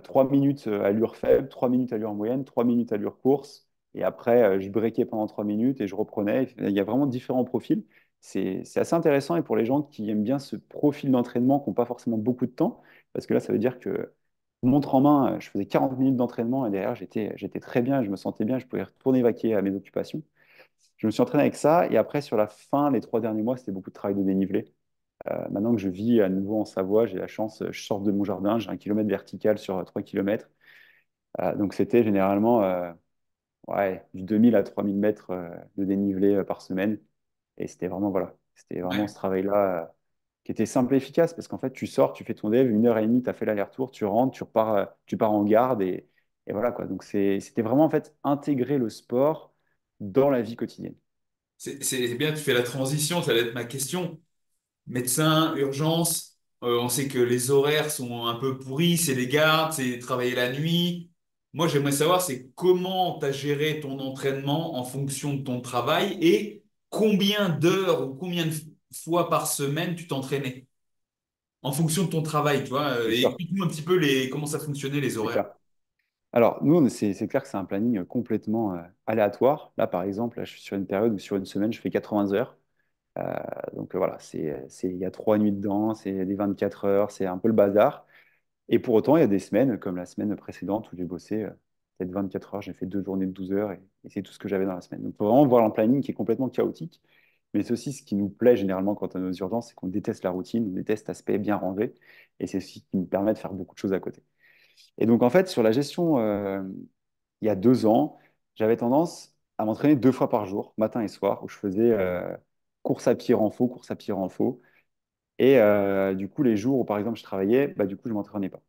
3 minutes allure faible, 3 minutes allure moyenne, 3 minutes allure course. Et après, je breakais pendant 3 minutes et je reprenais. Il y a vraiment différents profils. C'est assez intéressant et pour les gens qui aiment bien ce profil d'entraînement, qui n'ont pas forcément beaucoup de temps, parce que là, ça veut dire que montre en main, je faisais 40 minutes d'entraînement et derrière, j'étais très bien, je me sentais bien, je pouvais retourner vaquer à mes occupations. Je me suis entraîné avec ça et après, sur la fin, les 3 derniers mois, c'était beaucoup de travail de dénivelé. Maintenant que je vis à nouveau en Savoie, j'ai la chance, je sors de mon jardin, j'ai un kilomètre vertical sur 3 kilomètres. Donc c'était généralement ouais, du 2000 à 3000 mètres de dénivelé par semaine. Et c'était vraiment, voilà, c'était vraiment Ouais. ce travail-là qui était simple et efficace parce qu'en fait, tu sors, tu fais ton dev, 1 heure et demie, tu as fait l'aller-retour, tu rentres, tu pars en garde et voilà quoi. Donc c'était vraiment en fait intégrer le sport dans la vie quotidienne. C'est bien, tu fais la transition, ça va être ma question. Médecin, urgence, on sait que les horaires sont un peu pourris, c'est les gardes, c'est travailler la nuit. moi, j'aimerais savoir, c'est comment tu as géré ton entraînement en fonction de ton travail et combien d'heures ou combien de fois par semaine tu t'entraînais en fonction de ton travail, tu vois. C'est Et sûr, explique-nous un petit peu comment ça fonctionnait, les c'est horaires. clair. Alors, nous, c'est clair que c'est un planning complètement aléatoire. Là, par exemple, là, je suis sur une période où sur une semaine, je fais 80 heures. Donc voilà, il y a 3 nuits dedans, c'est des 24 heures, c'est un peu le bazar. Et pour autant, il y a des semaines, comme la semaine précédente, où j'ai bossé peut-être 24 heures, j'ai fait 2 journées de 12 heures, et c'est tout ce que j'avais dans la semaine. Donc, il faut vraiment voir un planning qui est complètement chaotique. Mais c'est aussi ce qui nous plaît généralement quand on est aux urgences, c'est qu'on déteste la routine, on déteste l'aspect bien rangé. Et c'est ce qui nous permet de faire beaucoup de choses à côté. Et donc, en fait, sur la gestion, il y a 2 ans, j'avais tendance à m'entraîner 2 fois par jour, matin et soir, où je faisais course à pied renfo, course à pied renfo. Et du coup, les jours où, par exemple, je travaillais, bah, du coup, je ne m'entraînais pas.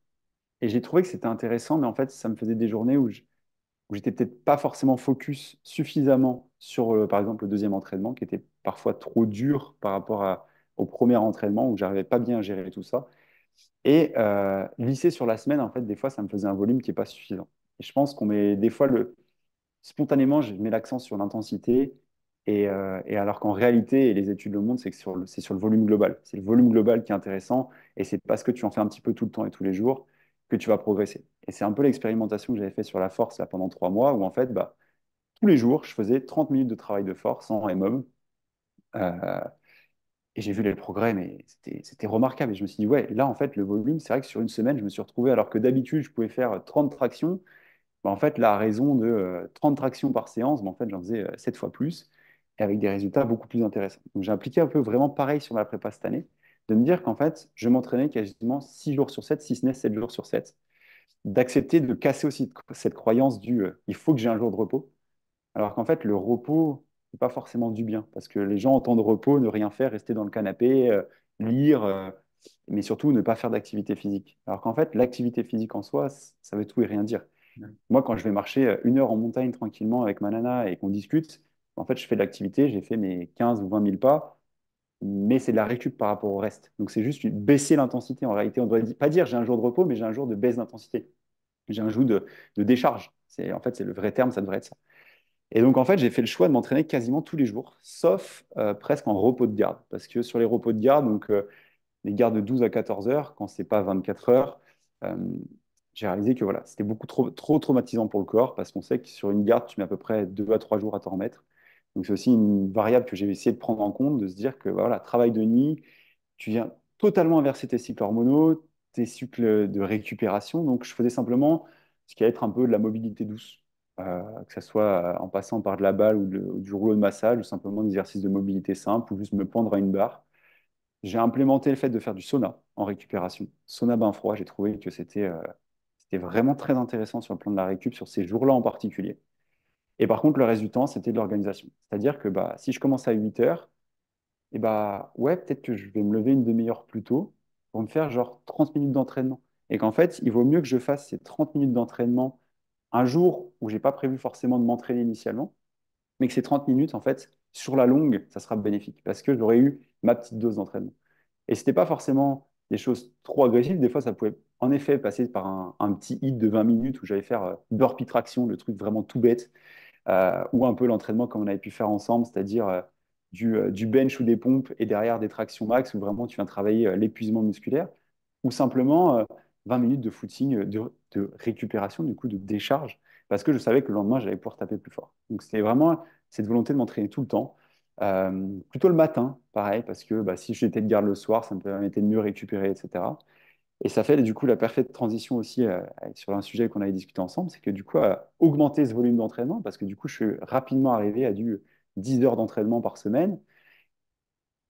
Et j'ai trouvé que c'était intéressant, mais en fait, ça me faisait des journées où j'étais peut-être pas forcément focus suffisamment sur, par exemple, le deuxième entraînement, qui était parfois trop dur par rapport au premier entraînement, où j'arrivais pas bien à gérer tout ça. Et lisser sur la semaine, en fait, des fois, ça me faisait un volume qui n'est pas suffisant. Et je pense qu'on met des fois spontanément, je mets l'accent sur l'intensité. Et alors qu'en réalité, et les études le montrent, c'est que c'est sur le volume global. C'est le volume global qui est intéressant. Et c'est parce que tu en fais un petit peu tout le temps et tous les jours que tu vas progresser. Et c'est un peu l'expérimentation que j'avais fait sur la force là, pendant 3 mois, où en fait, bah, tous les jours, je faisais 30 minutes de travail de force en MOM. Euh, et j'ai vu les progrès, mais c'était remarquable. Et je me suis dit, ouais, là, en fait, le volume, c'est vrai que sur une semaine, je me suis retrouvé, alors que d'habitude, je pouvais faire 30 tractions. Bah, en fait, là, à raison de 30 tractions par séance, bah, en fait, j'en faisais 7 fois plus et avec des résultats beaucoup plus intéressants. Donc, j'ai appliqué un peu vraiment pareil sur ma prépa cette année, de me dire qu'en fait, je m'entraînais quasiment 6 jours sur 7, si ce n'est 7 jours sur 7, d'accepter de casser aussi cette croyance du il faut que j'ai un jour de repos, alors qu'en fait, le repos, n'est pas forcément du bien, parce que les gens entendent repos, ne rien faire, rester dans le canapé, lire, mais surtout ne pas faire d'activité physique. Alors qu'en fait, l'activité physique en soi, ça veut tout et rien dire. Moi, quand je vais marcher 1 heure en montagne tranquillement avec ma nana et qu'on discute, en fait, je fais de l'activité, j'ai fait mes 15 ou 20 000 pas, mais c'est de la récup par rapport au reste. Donc, c'est juste baisser l'intensité. En réalité, on ne doit pas dire j'ai un jour de repos, mais j'ai un jour de baisse d'intensité. J'ai un jour de décharge. En fait, c'est le vrai terme, ça devrait être ça. Et donc, en fait, j'ai fait le choix de m'entraîner quasiment tous les jours, sauf presque en repos de garde. Parce que sur les repos de garde, donc les gardes de 12 à 14 heures, quand c'est pas 24 heures, euh, j'ai réalisé que voilà, c'était beaucoup trop traumatisant pour le corps parce qu'on sait que sur une garde, tu mets à peu près 2 à 3 jours à t'en remettre. Donc c'est aussi une variable que j'ai essayé de prendre en compte, de se dire que voilà, travail de nuit, tu viens totalement inverser tes cycles hormonaux, tes cycles de récupération. Donc je faisais simplement ce qui allait être un peu de la mobilité douce, que ce soit en passant par de la balle ou du rouleau de massage, ou simplement des exercices de mobilité simples, ou juste me pendre à une barre. J'ai implémenté le fait de faire du sauna en récupération. Sauna bain froid, j'ai trouvé que c'était vraiment très intéressant sur le plan de la récup, sur ces jours-là en particulier. Et par contre, le reste du temps, c'était de l'organisation. C'est-à-dire que bah, si je commence à 8 heures, et bah, ouais, peut-être que je vais me lever une demi-heure plus tôt pour me faire genre 30 minutes d'entraînement. Et qu'en fait, il vaut mieux que je fasse ces 30 minutes d'entraînement un jour où j'ai pas prévu forcément de m'entraîner initialement, mais que ces 30 minutes, en fait, sur la longue, ça sera bénéfique parce que j'aurai eu ma petite dose d'entraînement. Et c'était pas forcément des choses trop agressives. Des fois, ça pouvait en effet passer par un petit hit de 20 minutes où j'allais faire burpee traction, le truc vraiment tout bête, ou un peu l'entraînement comme on avait pu faire ensemble, c'est-à-dire du bench ou des pompes et derrière des tractions max où vraiment tu viens travailler l'épuisement musculaire, ou simplement 20 minutes de footing, de récupération, du coup, de décharge, parce que je savais que le lendemain, j'allais pouvoir taper plus fort. Donc, c'était vraiment cette volonté de m'entraîner tout le temps. Plutôt le matin, pareil, parce que bah, si j'étais de garde le soir, ça me permettait de mieux récupérer, etc. Et ça fait du coup la parfaite transition aussi sur un sujet qu'on avait discuté ensemble, c'est que du coup, augmenter ce volume d'entraînement, parce que du coup, je suis rapidement arrivé à du 10 heures d'entraînement par semaine,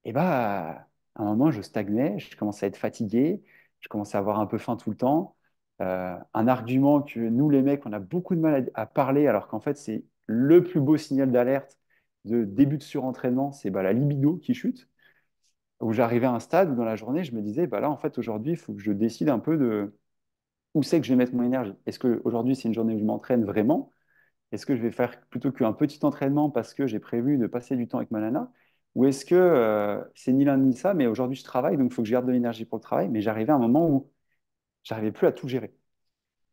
et bah, à un moment, je stagnais, je commençais à être fatigué, je commençais à avoir un peu faim tout le temps. Un argument que nous, les mecs, on a beaucoup de mal à parler, alors qu'en fait, c'est le plus beau signal d'alerte de début de surentraînement, c'est bah, la libido qui chute, où j'arrivais à un stade où dans la journée, je me disais, bah là, en fait, aujourd'hui, il faut que je décide un peu de où c'est que je vais mettre mon énergie. Est-ce qu'aujourd'hui, c'est une journée où je m'entraîne vraiment? Est-ce que je vais faire plutôt qu'un petit entraînement parce que j'ai prévu de passer du temps avec ma nana? Ou est-ce que c'est ni l'un ni ça, mais aujourd'hui, je travaille, donc il faut que je garde de l'énergie pour le travail, mais j'arrivais à un moment où j'arrivais plus à tout gérer.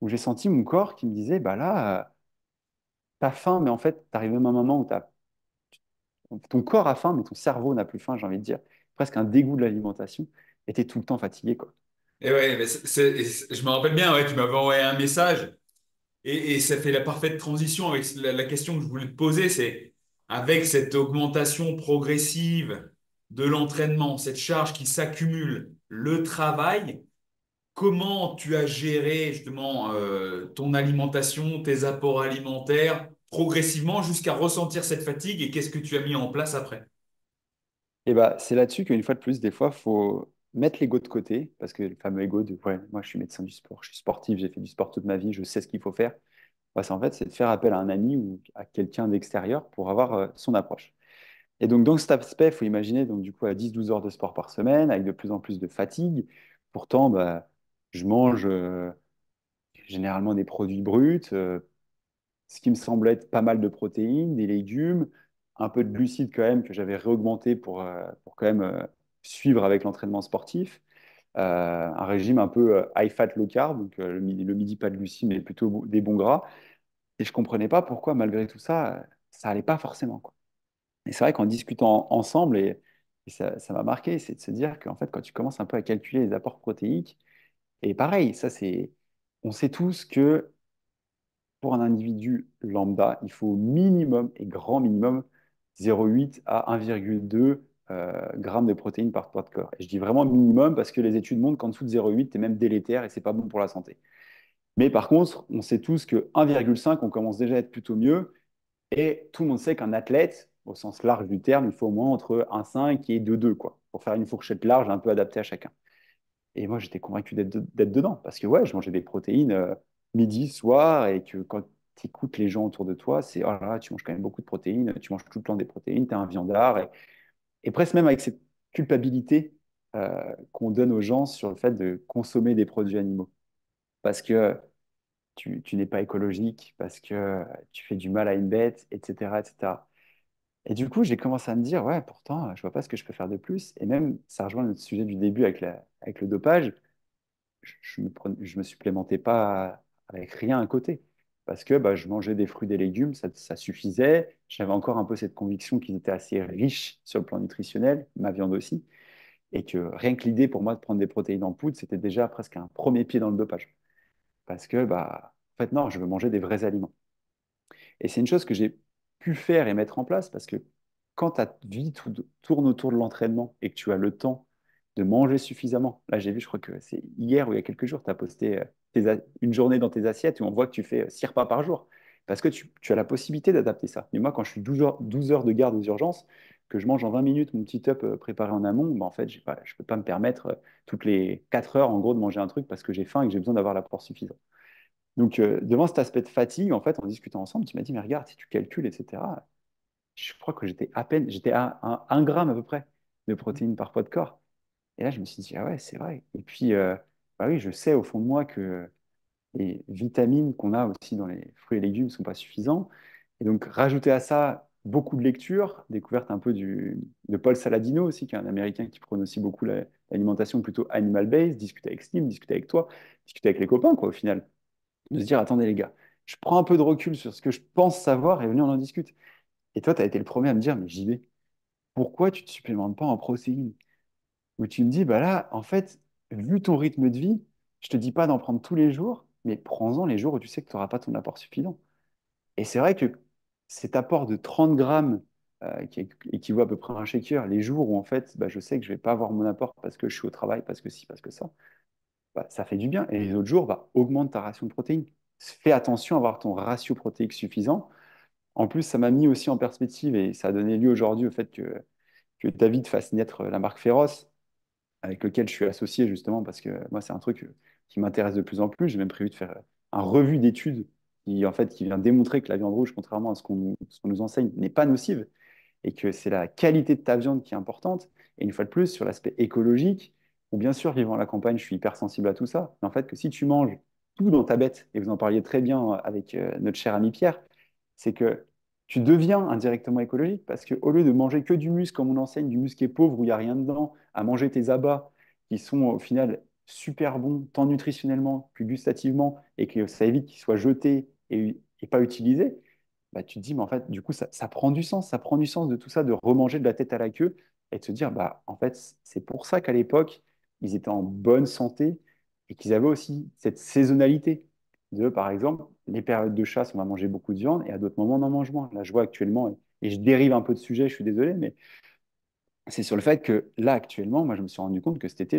où j'ai senti mon corps qui me disait, bah là, t'as faim, mais en fait, t'arrives même à un moment où ton corps a faim, mais ton cerveau n'a plus faim, j'ai envie de dire. Presque un dégoût de l'alimentation, et t'es tout le temps fatigué, quoi. Et ouais, mais je me rappelle bien, ouais, tu m'avais envoyé un message et ça fait la parfaite transition avec la question que je voulais te poser, c'est avec cette augmentation progressive de l'entraînement, cette charge qui s'accumule, le travail, comment tu as géré justement ton alimentation, tes apports alimentaires progressivement jusqu'à ressentir cette fatigue et qu'est-ce que tu as mis en place après? Et bah, c'est là-dessus qu'une fois de plus, des fois, faut mettre l'ego de côté, parce que le fameux ego de, ouais, moi, je suis médecin du sport, je suis sportif, j'ai fait du sport toute ma vie, je sais ce qu'il faut faire. Bah, en fait, c'est de faire appel à un ami ou à quelqu'un d'extérieur pour avoir son approche. Et donc, dans cet aspect, il faut imaginer donc, du coup, à 10-12 heures de sport par semaine, avec de plus en plus de fatigue. Pourtant, bah, je mange généralement des produits bruts, ce qui me semble être pas mal de protéines, des légumes, un peu de glucides quand même, que j'avais réaugmenté pour quand même suivre avec l'entraînement sportif. Un régime un peu high fat, low carb, donc le midi pas de glucides, mais plutôt des bons gras. Et je comprenais pas pourquoi, malgré tout ça, ça allait pas forcément, quoi. Et c'est vrai qu'en discutant ensemble, et ça m'a marqué, c'est de se dire qu'en fait, quand tu commences un peu à calculer les apports protéiques, et pareil, on sait tous que pour un individu lambda, il faut au minimum et grand minimum 0,8 à 1,2 grammes de protéines par poids de corps. Et je dis vraiment minimum parce que les études montrent qu'en dessous de 0,8, tu es même délétère et c'est pas bon pour la santé. Mais par contre, on sait tous que 1,5, on commence déjà à être plutôt mieux. Et tout le monde sait qu'un athlète, au sens large du terme, il faut au moins entre 1,5 et 2,2, quoi, pour faire une fourchette large un peu adaptée à chacun. Et moi, j'étais convaincu d'être dedans, parce que ouais, je mangeais des protéines midi, soir, et que quand tu écoutes les gens autour de toi, c'est oh là là, tu manges quand même beaucoup de protéines, tu manges tout le temps des protéines, tu es un viandard, et presque même avec cette culpabilité qu'on donne aux gens sur le fait de consommer des produits animaux, parce que tu n'es pas écologique, parce que tu fais du mal à une bête, etc., etc. Et du coup, j'ai commencé à me dire, ouais, pourtant, je vois pas ce que je peux faire de plus. Et même, ça rejoint notre sujet du début avec le dopage. Je me supplémentais pas avec rien à côté. Parce que bah, je mangeais des fruits, des légumes, ça suffisait. J'avais encore un peu cette conviction qu'ils étaient assez riches sur le plan nutritionnel, ma viande aussi. Et que rien que l'idée pour moi de prendre des protéines en poudre, c'était déjà presque un premier pied dans le dopage. Parce que, bah, en fait, non, je veux manger des vrais aliments. Et c'est une chose que j'ai pu faire et mettre en place parce que quand ta vie tourne autour de l'entraînement et que tu as le temps de manger suffisamment, là j'ai vu, je crois que c'est hier ou il y a quelques jours, tu as posté une journée dans tes assiettes où on voit que tu fais 6 repas par jour parce que tu as la possibilité d'adapter ça. Mais moi, quand je suis 12 heures de garde aux urgences, que je mange en 20 minutes mon petit up préparé en amont, bah, en fait, je ne peux pas me permettre toutes les 4 heures en gros de manger un truc parce que j'ai faim et que j'ai besoin d'avoir l'apport suffisant. Donc, devant cet aspect de fatigue, en fait, en discutant ensemble, tu m'as dit, mais regarde, si tu calcules, etc., je crois que j'étais à 1 gramme à peu près de protéines par poids de corps. Et là, je me suis dit, ah ouais, c'est vrai. Et puis, bah oui, je sais au fond de moi que les vitamines qu'on a aussi dans les fruits et légumes ne sont pas suffisants. Et donc, rajouter à ça beaucoup de lectures, découverte un peu de Paul Saladino aussi, qui est un Américain qui prône aussi beaucoup l'alimentation plutôt animal-based, discuter avec Slim, discuter avec toi, discuter avec les copains, quoi, au final de se dire, attendez les gars, je prends un peu de recul sur ce que je pense savoir et venez, on en discute. Et toi, tu as été le premier à me dire, mais j'y vais. Pourquoi tu ne te supplémentes pas en protéines? Où tu me dis, bah là, en fait, vu ton rythme de vie, je te dis pas d'en prendre tous les jours, mais prends-en les jours où tu sais que tu n'auras pas ton apport suffisant. Et c'est vrai que cet apport de 30 grammes, qui équivaut à peu près à un shaker, les jours où en fait, bah, je sais que je vais pas avoir mon apport parce que je suis au travail, parce que ci, parce que ça, bah, ça fait du bien. Et les autres jours, bah, augmente ta ration de protéines. Fais attention à avoir ton ratio protéique suffisant. En plus, ça m'a mis aussi en perspective et ça a donné lieu aujourd'hui au fait que David fasse naître la marque Féroce, avec lequel je suis associé justement parce que moi, c'est un truc qui m'intéresse de plus en plus. J'ai même prévu de faire un revue d'études qui vient démontrer que la viande rouge, contrairement à ce qu'on nous enseigne, n'est pas nocive et que c'est la qualité de ta viande qui est importante. Et une fois de plus, sur l'aspect écologique, où bien sûr, vivant à la campagne, je suis hyper sensible à tout ça, mais en fait, que si tu manges tout dans ta bête, et vous en parliez très bien avec notre cher ami Pierre, c'est que tu deviens indirectement écologique parce qu'au lieu de manger que du muscle, comme on enseigne, du muscle qui est pauvre, où il n'y a rien dedans, à manger tes abats qui sont au final super bon, tant nutritionnellement que gustativement, et que ça évite qu'il soit jeté et pas utilisé, bah, tu te dis, mais en fait, du coup, ça prend du sens. Ça prend du sens de tout ça, de remanger de la tête à la queue et de se dire, bah, en fait, c'est pour ça qu'à l'époque, ils étaient en bonne santé et qu'ils avaient aussi cette saisonnalité. De, par exemple, les périodes de chasse, on va manger beaucoup de viande et à d'autres moments, on en mange moins. Là, je vois actuellement, et je dérive un peu de sujet, je suis désolé, mais c'est sur le fait que là, actuellement, moi, je me suis rendu compte que cet été,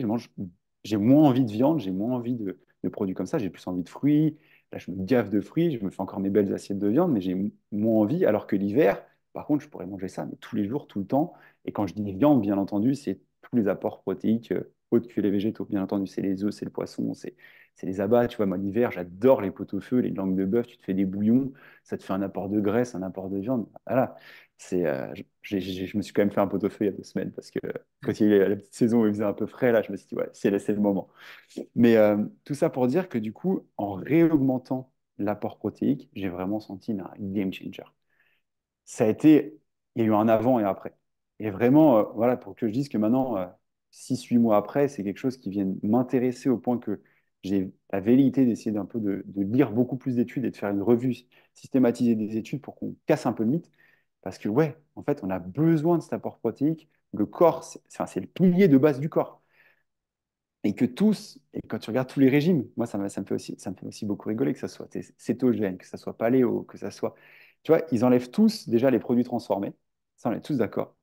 j'ai moins envie de viande, j'ai moins envie de produits comme ça, j'ai plus envie de fruits. Là, je me gaffe de fruits, je me fais encore mes belles assiettes de viande, mais moins envie. Alors que l'hiver, par contre, je pourrais manger ça mais tous les jours, tout le temps. Et quand je dis viande, bien entendu, c'est tous les apports protéiques autres que les végétaux. Bien entendu, c'est les œufs, c'est le poisson, c'est les abats. Tu vois, moi, l'hiver, j'adore les pot-au-feu, les langues de bœuf. Tu te fais des bouillons, ça te fait un apport de graisse, un apport de viande. Voilà. Je me suis quand même fait un pot-au-feu il y a 2 semaines parce que quand il y a eu la petite saison où il faisait un peu frais, là, je me suis dit, ouais, c'est le moment. Mais tout ça pour dire que du coup, en réaugmentant l'apport protéique, j'ai vraiment senti un game changer. Ça a été, il y a eu un avant et après. Et vraiment, voilà, pour que je dise que maintenant, 6, 8 mois après, c'est quelque chose qui vient m'intéresser au point que j'ai la velléité d'essayer d'un peu de lire beaucoup plus d'études et de faire une revue systématisée des études pour qu'on casse un peu le mythe. Parce que, ouais, en fait, on a besoin de cet apport protéique. Le corps, c'est le pilier de base du corps. Et que tous, et quand tu regardes tous les régimes, moi, ça me fait aussi beaucoup rigoler, que ce soit cétogène, que ce soit paléo, que ça soit. Tu vois, ils enlèvent tous déjà les produits transformés. Ça, on est tous d'accord.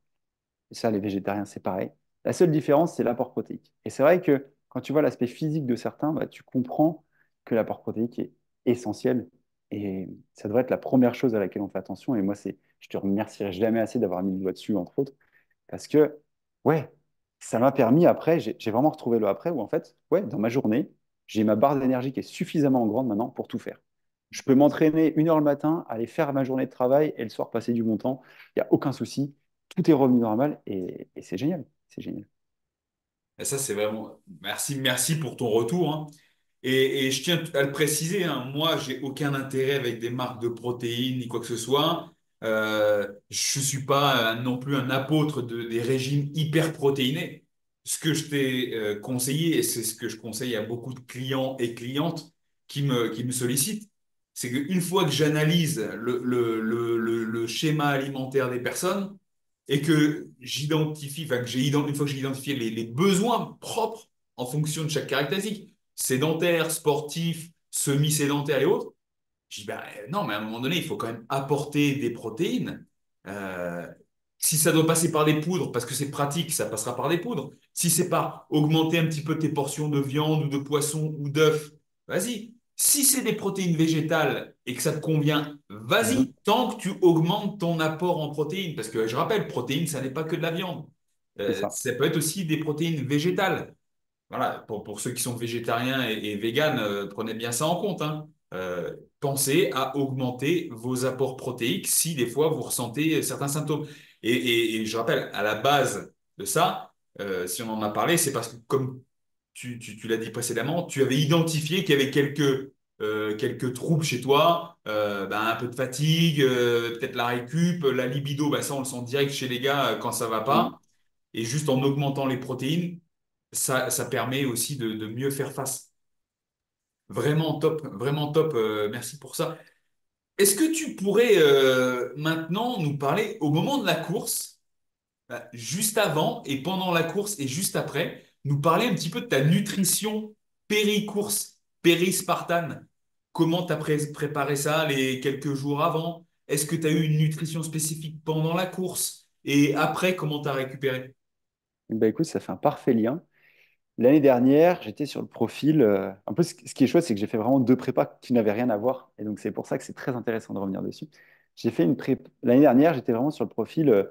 Et ça, les végétariens, c'est pareil. La seule différence, c'est l'apport protéique. Et c'est vrai que quand tu vois l'aspect physique de certains, bah, tu comprends que l'apport protéique est essentiel. Et ça devrait être la première chose à laquelle on fait attention. Et moi, je te remercierai jamais assez d'avoir mis le doigt dessus, entre autres. Parce que, ouais, ça m'a permis après, j'ai vraiment retrouvé le après où en fait, ouais, dans ma journée, j'ai ma barre d'énergie qui est suffisamment grande maintenant pour tout faire. Je peux m'entraîner 1 heure le matin, aller faire ma journée de travail et le soir passer du bon temps. Il n'y a aucun souci. Tout est revenu normal et c'est génial. C'est génial. Et ça, c'est vraiment. Merci, merci pour ton retour, hein. Et je tiens à le préciser, hein, moi, j'ai aucun intérêt avec des marques de protéines ni quoi que ce soit. Je suis pas non plus un apôtre des régimes hyper protéinés. Ce que je t'ai conseillé, et c'est ce que je conseille à beaucoup de clients et clientes qui me sollicitent, c'est qu'une fois que j'analyse le schéma alimentaire des personnes et que j'identifie, enfin une fois que j'ai identifié les besoins propres en fonction de chaque caractéristique, sédentaire, sportif, semi-sédentaire et autres, je dis, bah, non, mais à un moment donné, il faut quand même apporter des protéines. Euh, Si ça doit passer par des poudres, parce que c'est pratique, ça passera par des poudres. Si c'est par augmenter un petit peu tes portions de viande ou de poisson ou d'œufs, vas-y. Si c'est des protéines végétales et que ça te convient, Mhm. vas-y, tant que tu augmentes ton apport en protéines. Parce que je rappelle, protéines, ça n'est pas que de la viande. C'est ça. Ça peut être aussi des protéines végétales. Voilà, pour ceux qui sont végétariens et véganes, prenez bien ça en compte, hein. Pensez à augmenter vos apports protéiques si des fois vous ressentez certains symptômes. Et je rappelle, à la base de ça, si on en a parlé, c'est parce que comme tu l'as dit précédemment, tu avais identifié qu'il y avait quelques troubles chez toi, ben, un peu de fatigue, peut-être la récup, la libido, ben, ça on le sent direct chez les gars quand ça va Mhm. pas. Et juste en augmentant les protéines, ça permet aussi de mieux faire face. Vraiment top. Merci pour ça. Est-ce que tu pourrais maintenant nous parler au moment de la course, juste avant et pendant la course et juste après, nous parler un petit peu de ta nutrition péri-course, péri-spartane. Comment tu as préparé ça les quelques jours avant? Est-ce que tu as eu une nutrition spécifique pendant la course? Et après, comment tu as récupéré? Bah, écoute, ça fait un parfait lien. L'année dernière, j'étais sur le profil. Un peu ce qui est chouette, c'est que j'ai fait vraiment 2 prépas qui n'avaient rien à voir. Et donc, c'est pour ça que c'est très intéressant de revenir dessus. J'ai fait une prépa. L'année dernière, j'étais vraiment sur le profil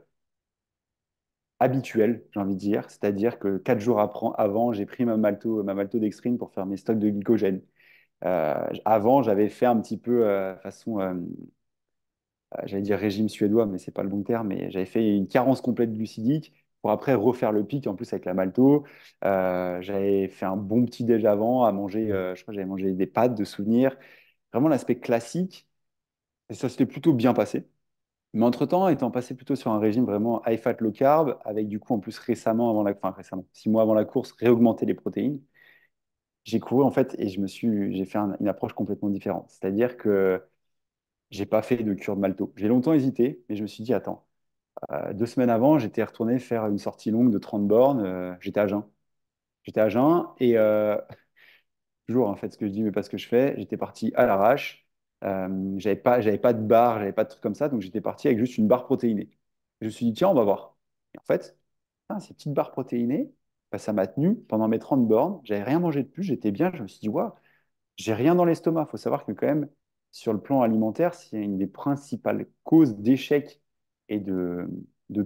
habituel, j'ai envie de dire. C'est-à-dire que 4 jours avant, j'ai pris ma maltodextrine pour faire mes stocks de glycogène. Avant, j'avais fait un petit peu façon, j'allais dire régime suédois, mais c'est pas le bon terme, mais j'avais fait une carence complète glucidique pour après refaire le pic, en plus avec la malto. J'avais fait un bon petit déj avant à manger, je crois que j'avais mangé des pâtes de souvenirs. Vraiment l'aspect classique, et ça s'était plutôt bien passé. Mais entre-temps, étant passé plutôt sur un régime vraiment high fat, low carb, avec du coup en plus récemment, enfin récemment, 6 mois avant la course, réaugmenter les protéines. j'ai couru en fait et j'ai fait une approche complètement différente. C'est-à-dire que j'ai pas fait de cure de malto. J'ai longtemps hésité, mais je me suis dit, attends, 2 semaines avant, j'étais retourné faire une sortie longue de 30 bornes. J'étais à jeun. J'étais à jeun et toujours, en fait, ce que je dis, mais pas ce que je fais. J'étais parti à l'arrache. J'avais pas de barre, j'avais pas de trucs comme ça, donc j'étais parti avec juste une barre protéinée. Je me suis dit, tiens, on va voir. Et en fait, ces petites barres protéinées, bah, ça m'a tenu pendant mes 30 bornes. J'avais rien mangé de plus, j'étais bien. Je me suis dit, waouh, j'ai rien dans l'estomac. Il faut savoir que quand même, sur le plan alimentaire, c'est une des principales causes d'échec et de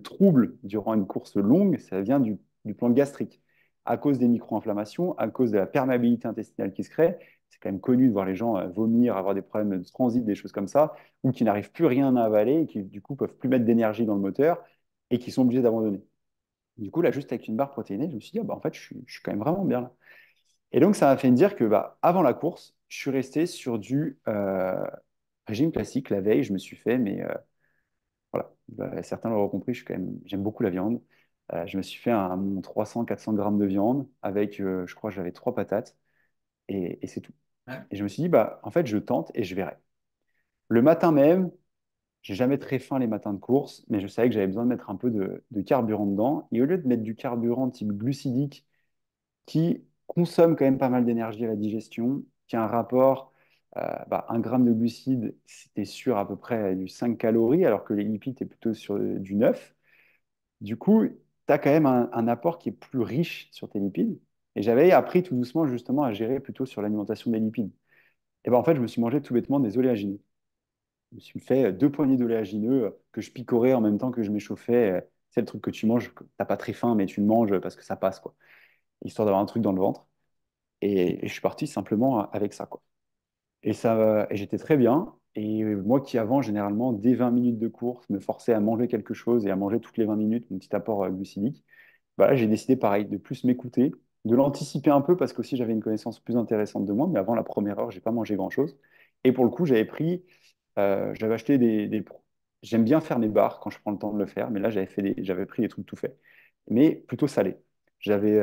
troubles durant une course longue, ça vient du plan gastrique. À cause des micro-inflammations, à cause de la perméabilité intestinale qui se crée, c'est quand même connu de voir les gens vomir, avoir des problèmes de transit, des choses comme ça, ou qui n'arrivent plus rien à avaler et qui du coup peuvent plus mettre d'énergie dans le moteur et qui sont obligés d'abandonner. Du coup, là, juste avec une barre protéinée, je me suis dit, ah, bah, en fait, je suis quand même vraiment bien là. Et donc, ça m'a fait me dire que bah, avant la course, je suis resté sur du régime classique. La veille, je me suis fait, mais voilà, bah, certains l'auront compris, j'aime beaucoup la viande. Je me suis fait mon 300-400 grammes de viande avec, je crois, que j'avais 3 patates et c'est tout. Ouais. Et je me suis dit, bah, en fait, je tente et je verrai. Le matin même, j'ai jamais très faim les matins de course, mais je savais que j'avais besoin de mettre un peu de carburant dedans. Et au lieu de mettre du carburant type glucidique, qui consomme quand même pas mal d'énergie à la digestion, qui a un rapport, bah, 1 gramme de glucides, c'était sur à peu près du 5 calories, alors que les lipides, est plutôt sur du 9. Du coup, tu as quand même un apport qui est plus riche sur tes lipides. Et j'avais appris tout doucement justement à gérer plutôt sur l'alimentation des lipides. Et ben en fait, je me suis mangé tout bêtement des oléagineux. Je me suis fait 2 poignées d'oléagineux que je picorais en même temps que je m'échauffais. C'est le truc que tu manges, t'as pas très faim, mais tu le manges parce que ça passe, quoi. Histoire d'avoir un truc dans le ventre. Et je suis parti simplement avec ça, quoi. Et j'étais très bien. Et moi qui avant, généralement, dès 20 minutes de course, me forçais à manger quelque chose et à manger toutes les 20 minutes mon petit apport glucidique, bah là, j'ai décidé pareil, de plus m'écouter, de l'anticiper un peu parce qu'aussi j'avais une connaissance plus intéressante de moi. Mais avant la première heure, j'ai pas mangé grand-chose. Et pour le coup, j'avais acheté J'aime bien faire mes bars quand je prends le temps de le faire, mais là, j'avais pris des trucs tout faits, mais plutôt salés. J'avais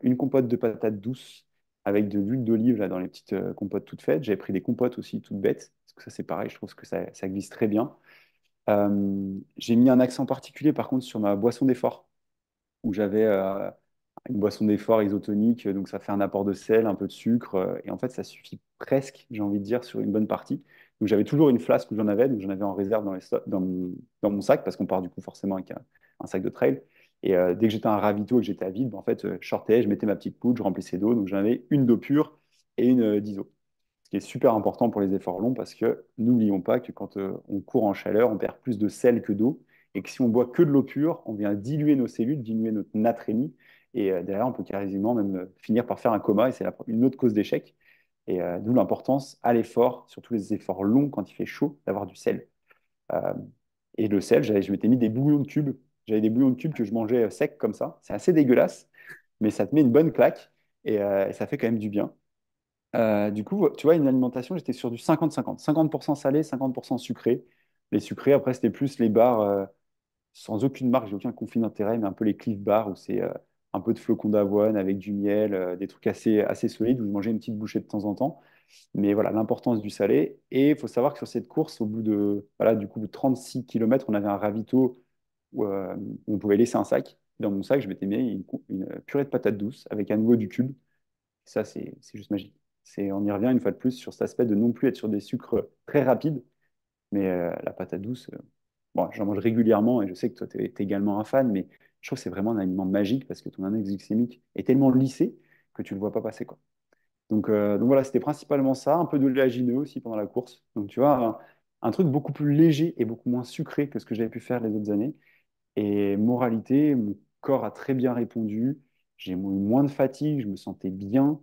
une compote de patates douces avec de l'huile d'olive là, dans les petites compotes toutes faites. J'avais pris des compotes aussi toutes bêtes, parce que ça, c'est pareil, je trouve que ça glisse très bien. J'ai mis un accent particulier, par contre, sur ma boisson d'effort, où j'avais une boisson d'effort isotonique, donc ça fait un apport de sel, un peu de sucre, et en fait, ça suffit presque, j'ai envie de dire, sur une bonne partie. Donc j'avais toujours une flasque où j'en avais, donc j'en avais en réserve dans mon sac, parce qu'on part du coup forcément avec un sac de trail. Et dès que j'étais à un ravito et que j'étais à vide, ben, en fait, je sortais, je mettais ma petite poudre, je remplissais d'eau, donc j'en avais une d'eau pure et une d'iso. Ce qui est super important pour les efforts longs, parce que n'oublions pas que quand on court en chaleur, on perd plus de sel que d'eau, et que si on boit que de l'eau pure, on vient diluer nos cellules, diluer notre natrémie, et derrière, on peut quasiment même finir par faire un coma, et c'est une autre cause d'échec. Et d'où l'importance à l'effort, surtout les efforts longs quand il fait chaud, d'avoir du sel. Euh, et le sel, je m'étais mis des bouillons de cubes. J'avais des bouillons de cubes que je mangeais secs comme ça. C'est assez dégueulasse, mais ça te met une bonne claque et ça fait quand même du bien. Du coup, tu vois, une alimentation, j'étais sur du 50-50. 50% salé, 50% sucré. Les sucrés, après, c'était plus les bars sans aucune marque, j'ai aucun conflit d'intérêt, mais un peu les Cliff Bars où c'est un peu de flocons d'avoine avec du miel, des trucs assez solides où je mangeais une petite bouchée de temps en temps. Mais voilà, l'importance du salé. Et il faut savoir que sur cette course, au bout de, voilà, du coup, de 36 km, on avait un ravito où on pouvait laisser un sac. Dans mon sac, je m'étais mis une purée de patates douces avec à nouveau du cube. Ça, c'est juste magique. On y revient une fois de plus sur cet aspect de non plus être sur des sucres très rapides, mais la patate douce, bon, j'en mange régulièrement et je sais que toi, tu es également un fan, mais je trouve que c'est vraiment un aliment magique parce que ton index glycémique est tellement lissé que tu ne le vois pas passer, quoi. Donc voilà, c'était principalement ça, un peu d'oléagineux aussi pendant la course. Donc tu vois, un truc beaucoup plus léger et beaucoup moins sucré que ce que j'avais pu faire les autres années. Et moralité, mon corps a très bien répondu. J'ai eu moins de fatigue, je me sentais bien,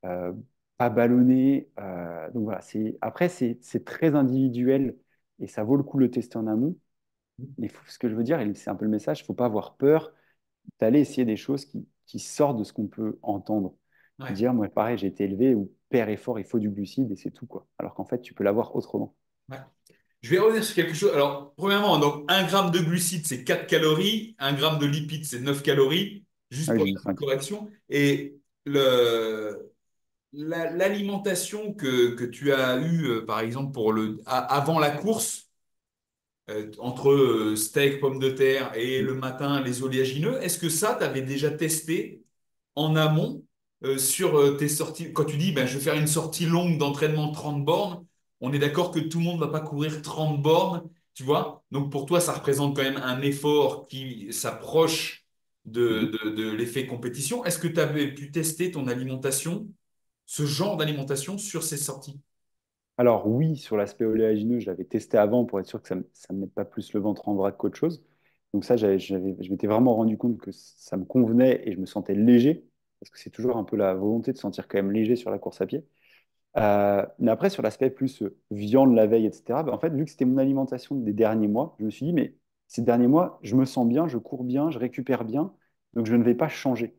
euh, pas ballonné. Donc voilà, après, c'est très individuel et ça vaut le coup de le tester en amont. Mais ce que je veux dire, et c'est un peu le message, il ne faut pas avoir peur d'aller essayer des choses qui sortent de ce qu'on peut entendre. Ouais. Dire, moi, pareil, j'ai été élevé où père est fort, il faut du glucide et c'est tout, quoi. Alors qu'en fait, tu peux l'avoir autrement. Ouais. Je vais revenir sur quelque chose. Alors, premièrement, donc 1 gramme de glucides, c'est 4 calories. 1 gramme de lipides, c'est 9 calories. Ah Juste oui, pour j'ai la dit petite 5. correction. Et le, l'alimentation que tu as eue, par exemple, avant la course, entre steak, pommes de terre et le matin, les oléagineux, est-ce que ça, tu avais déjà testé en amont sur tes sorties? Quand tu dis, ben, je vais faire une sortie longue d'entraînement 30 bornes, on est d'accord que tout le monde ne va pas courir 30 bornes, tu vois? Donc pour toi, ça représente quand même un effort qui s'approche Mhm. de l'effet compétition. Est-ce que tu avais pu tester ton alimentation, ce genre d'alimentation sur ces sorties? Alors oui, sur l'aspect oléagineux, je l'avais testé avant pour être sûr que ça me mette pas plus le ventre en vrac qu'autre chose. Donc ça, je m'étais vraiment rendu compte que ça me convenait et je me sentais léger, parce que c'est toujours un peu la volonté de se sentir quand même léger sur la course à pied. Mais après, sur l'aspect plus viande la veille, etc., en fait, vu que c'était mon alimentation des derniers mois, je me suis dit, mais ces derniers mois, je me sens bien, je cours bien, je récupère bien, donc je ne vais pas changer.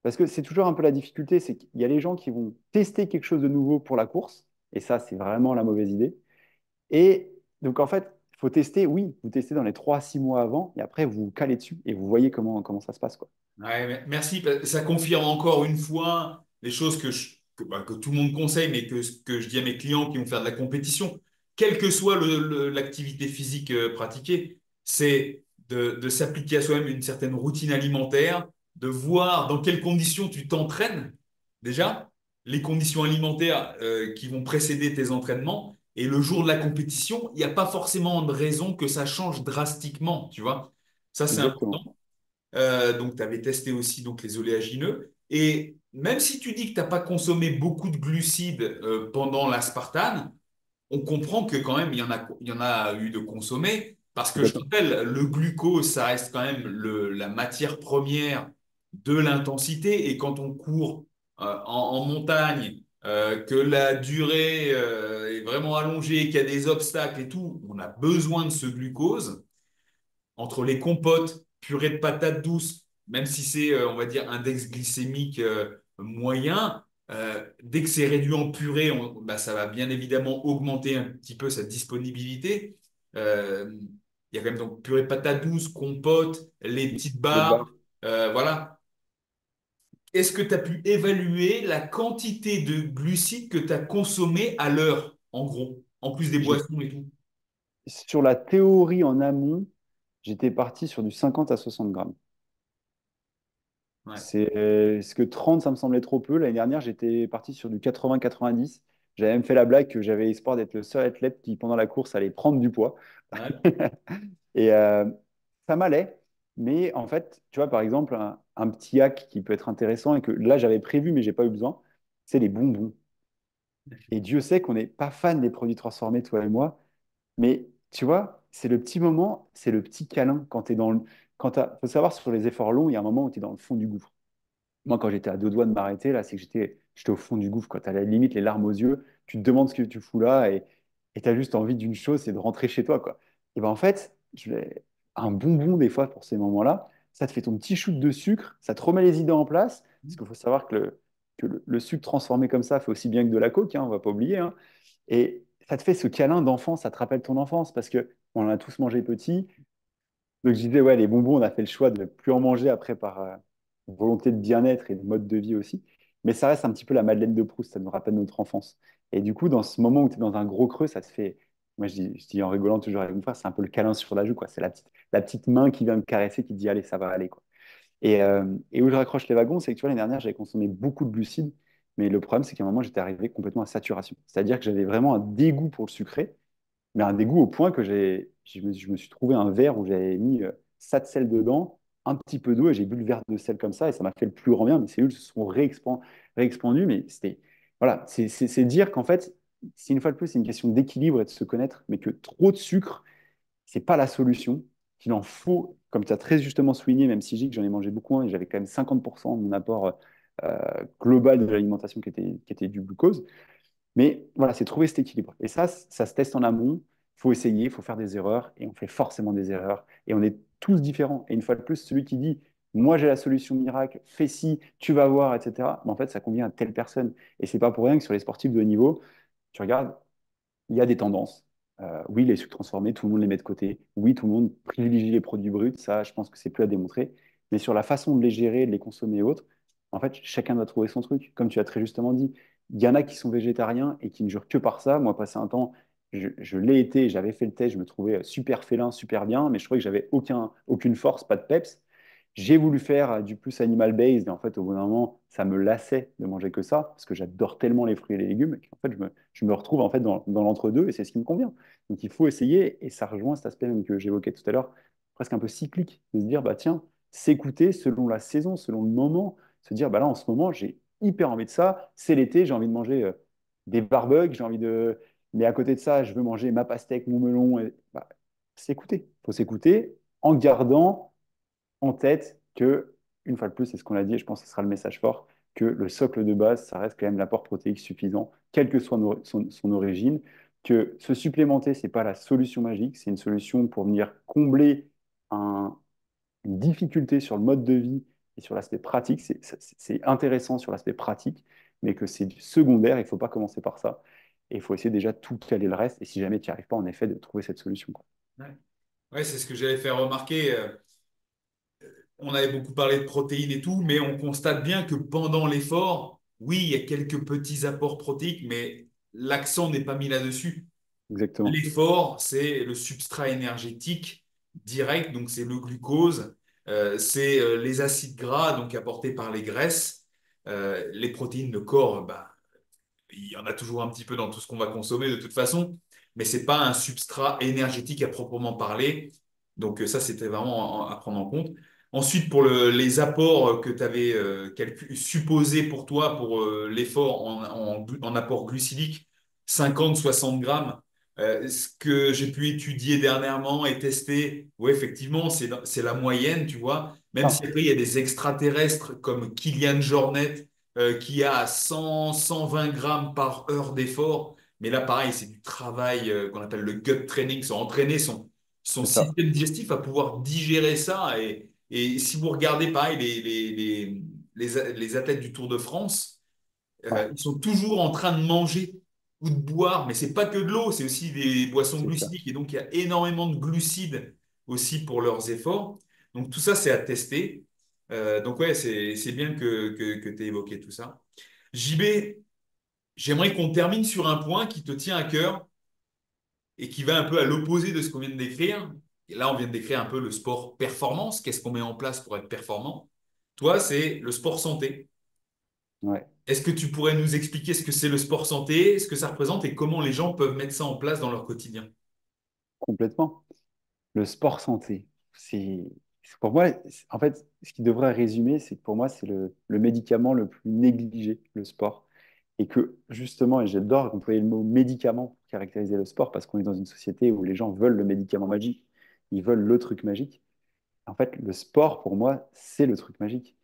Parce que c'est toujours un peu la difficulté, c'est qu'il y a les gens qui vont tester quelque chose de nouveau pour la course, et ça, c'est vraiment la mauvaise idée. Et donc, en fait, il faut tester, oui, vous testez dans les 3 à 6 mois avant, et après, vous vous calez dessus, et vous voyez comment ça se passe, quoi. Ouais, merci. Ça confirme encore une fois les choses que tout le monde conseille, mais que je dis à mes clients qui vont faire de la compétition, quelle que soit l'activité physique pratiquée, c'est de s'appliquer à soi-même une certaine routine alimentaire, de voir dans quelles conditions tu t'entraînes déjà, les conditions alimentaires qui vont précéder tes entraînements, et le jour de la compétition, il n'y a pas forcément de raison que ça change drastiquement, tu vois. Ça, c'est Exactement. important. Donc, tu avais testé aussi donc, les oléagineux. Et même si tu dis que tu n'as pas consommé beaucoup de glucides pendant l'aspartame, on comprend que quand même, il y en a eu de consommés. Parce que je te Complètement. rappelle, le glucose, ça reste quand même la matière première de l'intensité. Et quand on court en montagne, que la durée est vraiment allongée, qu'il y a des obstacles et tout, on a besoin de ce glucose entre les compotes, purée de patates douces, même si c'est, on va dire, index glycémique moyen, dès que c'est réduit en purée, bah, ça va bien évidemment augmenter un petit peu sa disponibilité. Euh, il y a quand même donc purée de patates douces, compote, les petites Les barres, barres. voilà. Est-ce que tu as pu évaluer la quantité de glucides que tu as consommé à l'heure, en gros, en plus des J'ai- boissons et tout? Sur la théorie en amont, j'étais parti sur du 50 à 60 grammes. Ouais. C'est ce que 30, ça me semblait trop peu. L'année dernière, j'étais parti sur du 80-90. J'avais même fait la blague que j'avais espoir d'être le seul athlète qui, pendant la course, allait prendre du poids. Ouais. Et ça m'allait. Mais en fait, tu vois, par exemple, un petit hack qui peut être intéressant et que là, j'avais prévu, mais j'ai pas eu besoin, c'est les bonbons. Et Dieu sait qu'on n'est pas fan des produits transformés, toi et moi. Mais tu vois, c'est le petit moment, c'est le petit câlin quand tu es dans le. Faut savoir, sur les efforts longs, il y a un moment où tu es dans le fond du gouffre. Moi, quand j'étais à deux doigts de m'arrêter, là, c'est que j'étais au fond du gouffre. Tu as la limite les larmes aux yeux, tu te demandes ce que tu fous là et tu as juste envie d'une chose, c'est de rentrer chez toi, quoi. Et ben en fait, un bonbon, des fois, pour ces moments-là, ça te fait ton petit shoot de sucre, ça te remet les idées en place. Parce qu'il faut savoir que le sucre transformé comme ça fait aussi bien que de la coke, hein, on va pas oublier, hein. Et ça te fait ce câlin d'enfant, ça te rappelle ton enfance parce que on en a tous mangé petit. Donc je disais, ouais, les bonbons, on a fait le choix de ne plus en manger après par volonté de bien-être et de mode de vie aussi. Mais ça reste un petit peu la Madeleine de Proust, ça nous rappelle notre enfance. Et du coup, dans ce moment où tu es dans un gros creux, ça te fait, moi je dis en rigolant toujours avec mon frère, c'est un peu le câlin sur la joue, quoi. C'est la petite main qui vient me caresser, qui te dit, allez, ça va aller, quoi. Et où je raccroche les wagons, c'est que tu vois, l'année dernière, j'avais consommé beaucoup de glucides, mais le problème, c'est qu'à un moment, j'étais arrivé complètement à saturation. C'est-à-dire que j'avais vraiment un dégoût pour le sucré, mais un dégoût au point que je me suis trouvé un verre où j'avais mis ça de sel dedans, un petit peu d'eau, et j'ai bu le verre de sel comme ça, et ça m'a fait le plus grand bien. Mes cellules se sont réexpandues, mais c'était. Voilà, c'est dire qu'en fait, c'est une fois de plus, c'est une question d'équilibre et de se connaître, mais que trop de sucre, c'est pas la solution, qu'il en faut, comme tu as très justement souligné, même si j'ai que j'en ai mangé beaucoup, hein, et j'avais quand même 50% de mon apport global de l'alimentation qui était du glucose. Mais voilà, c'est trouver cet équilibre. Et ça se teste en amont. Il faut essayer, il faut faire des erreurs. Et on fait forcément des erreurs. Et on est tous différents. Et une fois de plus, celui qui dit, moi j'ai la solution miracle, fais ci, tu vas voir, etc. Mais en fait, ça convient à telle personne. Et c'est pas pour rien que sur les sportifs de haut niveau, tu regardes, il y a des tendances. Oui, les sucres transformés, tout le monde les met de côté. Oui, tout le monde privilégie les produits bruts. Ça, je pense que c'est plus à démontrer. Mais sur la façon de les gérer, de les consommer et autres, en fait, chacun doit trouver son truc. Comme tu as très justement dit, Il y en a qui sont végétariens et qui ne jurent que par ça. Moi, passé un temps, je l'ai été, j'avais fait le test, je me trouvais super félin, super bien, mais je trouvais que j'avais aucune force, pas de peps. J'ai voulu faire du plus animal-based, et en fait, au bout d'un moment, ça me lassait de manger que ça, parce que j'adore tellement les fruits et les légumes, qu'en fait, je me retrouve en fait dans l'entre-deux, et c'est ce qui me convient. Donc, il faut essayer, et ça rejoint cet aspect même que j'évoquais tout à l'heure, presque un peu cyclique, de se dire, bah tiens, s'écouter selon la saison, selon le moment, se dire, bah là, en ce moment, j'ai hyper envie de ça, c'est l'été, j'ai envie de manger des barbecues, j'ai envie de... Mais à côté de ça, je veux manger ma pastèque, mon melon, bah, s'écouter. Il faut s'écouter en gardant en tête que, une fois de plus, c'est ce qu'on a dit, et je pense que ce sera le message fort, que le socle de base, ça reste quand même l'apport protéique suffisant, quelle que soit son origine, que se supplémenter, ce n'est pas la solution magique, c'est une solution pour venir combler un, une difficulté sur le mode de vie et sur l'aspect pratique. C'est intéressant sur l'aspect pratique, mais que c'est du secondaire, il ne faut pas commencer par ça. Et il faut essayer déjà tout caler le reste, et si jamais tu n'y arrives pas, en effet, de trouver cette solution, quoi. Ouais, ouais, c'est ce que j'allais faire remarquer. On avait beaucoup parlé de protéines et tout, mais on constate bien que pendant l'effort, oui, il y a quelques petits apports protéiques, mais l'accent n'est pas mis là-dessus. Exactement. L'effort, c'est le substrat énergétique direct, donc c'est le glucose, c'est les acides gras, donc apportés par les graisses. Les protéines, le corps, bah, il y en a toujours un petit peu dans tout ce qu'on va consommer de toute façon, mais c'est pas un substrat énergétique à proprement parler. Donc ça, c'était vraiment à prendre en compte. Ensuite, pour les apports que tu avais supposés pour toi, pour l'effort en apport glucidique, 50-60 grammes, ce que j'ai pu étudier dernièrement et tester, oui, effectivement, c'est la moyenne, tu vois. Même si Ah, après, il y a des extraterrestres comme Kylian Jornet qui a 100-120 grammes par heure d'effort. Mais là, pareil, c'est du travail qu'on appelle le gut training, c'est entraîner son c'est ça. système digestif à pouvoir digérer ça. Et si vous regardez, pareil, les athlètes du Tour de France, Ouais, ils sont toujours en train de manger ou de boire, mais c'est pas que de l'eau, c'est aussi des boissons c'est clair. glucidiques. Et donc, il y a énormément de glucides aussi pour leurs efforts. Donc, tout ça, c'est à tester. Donc, ouais, c'est bien que tu aies évoqué tout ça. JB, j'aimerais qu'on termine sur un point qui te tient à cœur et qui va un peu à l'opposé de ce qu'on vient de décrire. Et là, on vient de décrire un peu le sport performance. Qu'est-ce qu'on met en place pour être performant? Toi, c'est le sport santé. Ouais, Est-ce que tu pourrais nous expliquer ce que c'est le sport santé, ce que ça représente et comment les gens peuvent mettre ça en place dans leur quotidien? complètement. Le sport santé, pour moi, en fait, ce qui devrait résumer, c'est que pour moi, c'est le médicament le plus négligé, le sport. Et que justement, et j'adore employer le mot médicament pour caractériser le sport, parce qu'on est dans une société où les gens veulent le médicament magique, ils veulent le truc magique. En fait, le sport, pour moi, c'est le truc magique.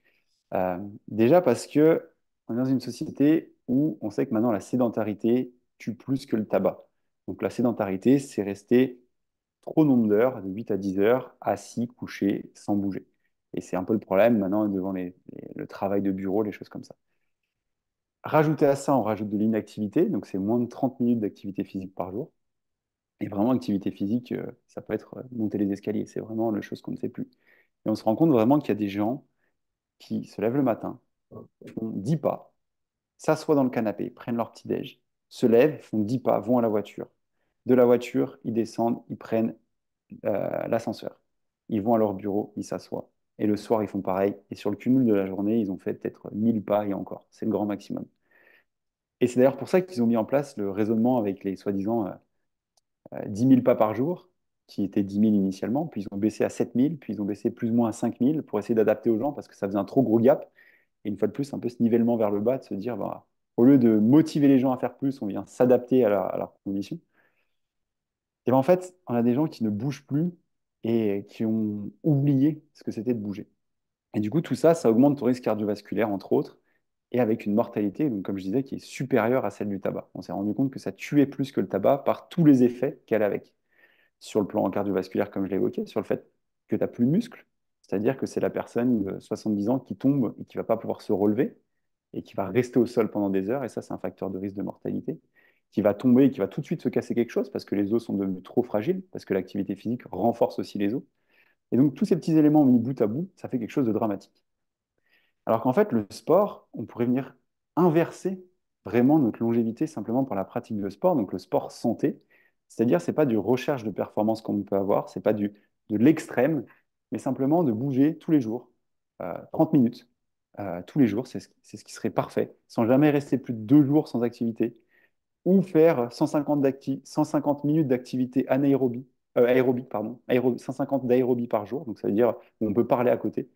Déjà parce que on est dans une société où on sait que maintenant la sédentarité tue plus que le tabac. Donc la sédentarité, c'est rester trop nombre d'heures, de 8 à 10 heures, assis, couché, sans bouger. Et c'est un peu le problème maintenant devant le travail de bureau, les choses comme ça. Rajouter à ça, on rajoute de l'inactivité, donc c'est moins de 30 minutes d'activité physique par jour. Et vraiment, activité physique, ça peut être monter les escaliers, c'est vraiment la chose qu'on ne fait plus. Et on se rend compte vraiment qu'il y a des gens qui se lèvent le matin, font 10 pas, s'assoient dans le canapé, prennent leur petit-déj, se lèvent, font 10 pas, vont à la voiture. De la voiture, ils descendent, ils prennent l'ascenseur. Ils vont à leur bureau, ils s'assoient. Et le soir, ils font pareil. Et sur le cumul de la journée, ils ont fait peut-être 1000 pas et encore. C'est le grand maximum. Et c'est d'ailleurs pour ça qu'ils ont mis en place le raisonnement avec les soi-disant 10 000 pas par jour, qui étaient 10 000 initialement, puis ils ont baissé à 7 000, puis ils ont baissé plus ou moins à 5 000 pour essayer d'adapter aux gens parce que ça faisait un trop gros gap. Et une fois de plus, un peu ce nivellement vers le bas, de se dire, bah, au lieu de motiver les gens à faire plus, on vient s'adapter à leurs conditions. Et ben en fait, on a des gens qui ne bougent plus et qui ont oublié ce que c'était de bouger. Et du coup, tout ça, ça augmente ton risque cardiovasculaire, entre autres, et avec une mortalité, donc, comme je disais, qui est supérieure à celle du tabac. On s'est rendu compte que ça tuait plus que le tabac par tous les effets qu'elle a avec. Sur le plan cardiovasculaire, comme je l'ai évoqué, sur le fait que tu n'as plus de muscles, c'est-à-dire que c'est la personne de 70 ans qui tombe et qui ne va pas pouvoir se relever et qui va rester au sol pendant des heures, et ça, c'est un facteur de risque de mortalité, qui va tomber et qui va tout de suite se casser quelque chose parce que les os sont devenus trop fragiles, parce que l'activité physique renforce aussi les os. Et donc, tous ces petits éléments mis bout à bout, ça fait quelque chose de dramatique. Alors qu'en fait, le sport, on pourrait venir inverser vraiment notre longévité simplement par la pratique de sport, donc le sport santé. C'est-à-dire, c'est pas du recherche de performance qu'on peut avoir, c'est pas de l'extrême, mais simplement de bouger tous les jours, 30 minutes, tous les jours, c'est ce qui serait parfait, sans jamais rester plus de 2 jours sans activité, ou faire 150 minutes d'activité anaérobie, aérobique, pardon, 150 d'aérobie par jour, donc ça veut dire on peut parler à côté,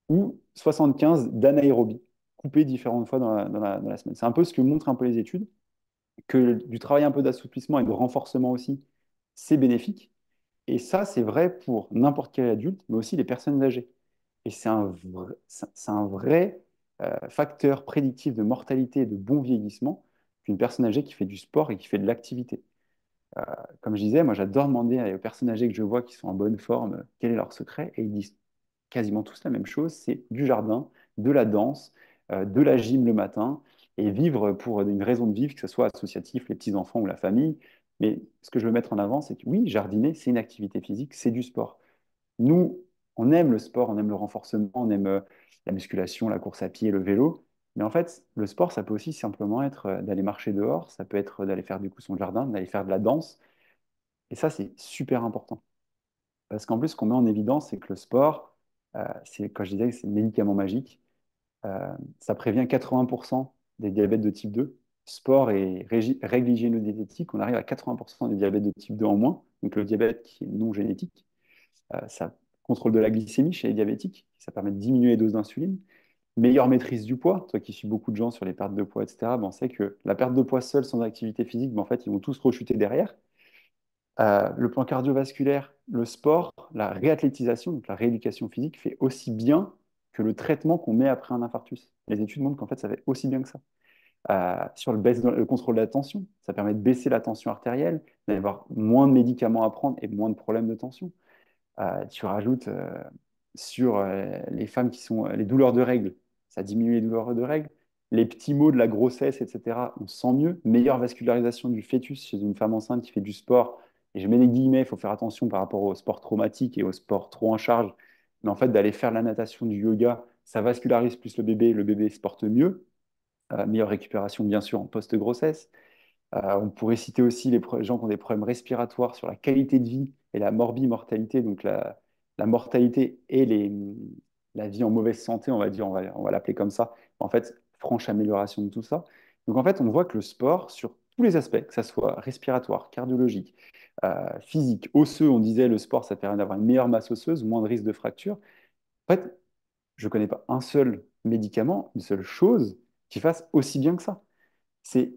ou 75 d'anaérobie, coupé différentes fois dans la semaine. C'est un peu ce que montrent un peu les études, que du travail un peu d'assouplissement et de renforcement aussi, c'est bénéfique. Et ça, c'est vrai pour n'importe quel adulte, mais aussi les personnes âgées. Et c'est un vrai facteur prédictif de mortalité et de bon vieillissement qu'une personne âgée qui fait du sport et qui fait de l'activité. Comme je disais, moi j'adore demander aux personnes âgées que je vois qui sont en bonne forme quel est leur secret, et ils disent quasiment tous la même chose, c'est du jardin, de la danse, de la gym le matin, et vivre pour une raison de vivre, que ce soit associatif, les petits-enfants ou la famille. Mais ce que je veux mettre en avant, c'est que oui, jardiner, c'est une activité physique, c'est du sport. Nous, on aime le sport, on aime le renforcement, on aime la musculation, la course à pied, le vélo. Mais en fait, le sport, ça peut aussi simplement être d'aller marcher dehors, ça peut être d'aller faire du coup son jardin, d'aller faire de la danse. Et ça, c'est super important. Parce qu'en plus, ce qu'on met en évidence, c'est que le sport, c'est, quand je disais que c'est le médicament magique, ça prévient 80% des diabètes de type 2. Sport et règles hygiéno-diététiques, on arrive à 80% des diabètes de type 2 en moins. Donc le diabète qui est non génétique, ça contrôle de la glycémie chez les diabétiques, ça permet de diminuer les doses d'insuline. Meilleure maîtrise du poids, toi qui suis beaucoup de gens sur les pertes de poids, etc., ben on sait que la perte de poids seule sans activité physique, ben en fait, ils vont tous rechuter derrière. Le plan cardiovasculaire, le sport, la réathlétisation, donc la rééducation physique, fait aussi bien que le traitement qu'on met après un infarctus. Les études montrent qu'en fait, ça fait aussi bien que ça. Sur le contrôle de la tension, ça permet de baisser la tension artérielle, d'avoir moins de médicaments à prendre et moins de problèmes de tension. Tu rajoutes sur les femmes qui sont les douleurs de règles, ça diminue les douleurs de règles. Les petits maux de la grossesse, etc., on sent mieux. Meilleure vascularisation du fœtus chez une femme enceinte qui fait du sport. Et je mets des guillemets, il faut faire attention par rapport au sport traumatique et au sport trop en charge. Mais en fait, d'aller faire de la natation, du yoga, ça vascularise plus le bébé se porte mieux. Meilleure récupération, bien sûr, en post-grossesse. On pourrait citer aussi les gens qui ont des problèmes respiratoires sur la qualité de vie et la morbimortalité, donc la mortalité et la vie en mauvaise santé, on va dire, on va l'appeler comme ça. En fait, franche amélioration de tout ça. Donc en fait, on voit que le sport, sur tous les aspects, que ça soit respiratoire, cardiologique, physique, osseux, on disait le sport, ça permet d'avoir une meilleure masse osseuse, moins de risque de fracture. En fait, je ne connais pas un seul médicament, une seule chose qui fasse aussi bien que ça. C'est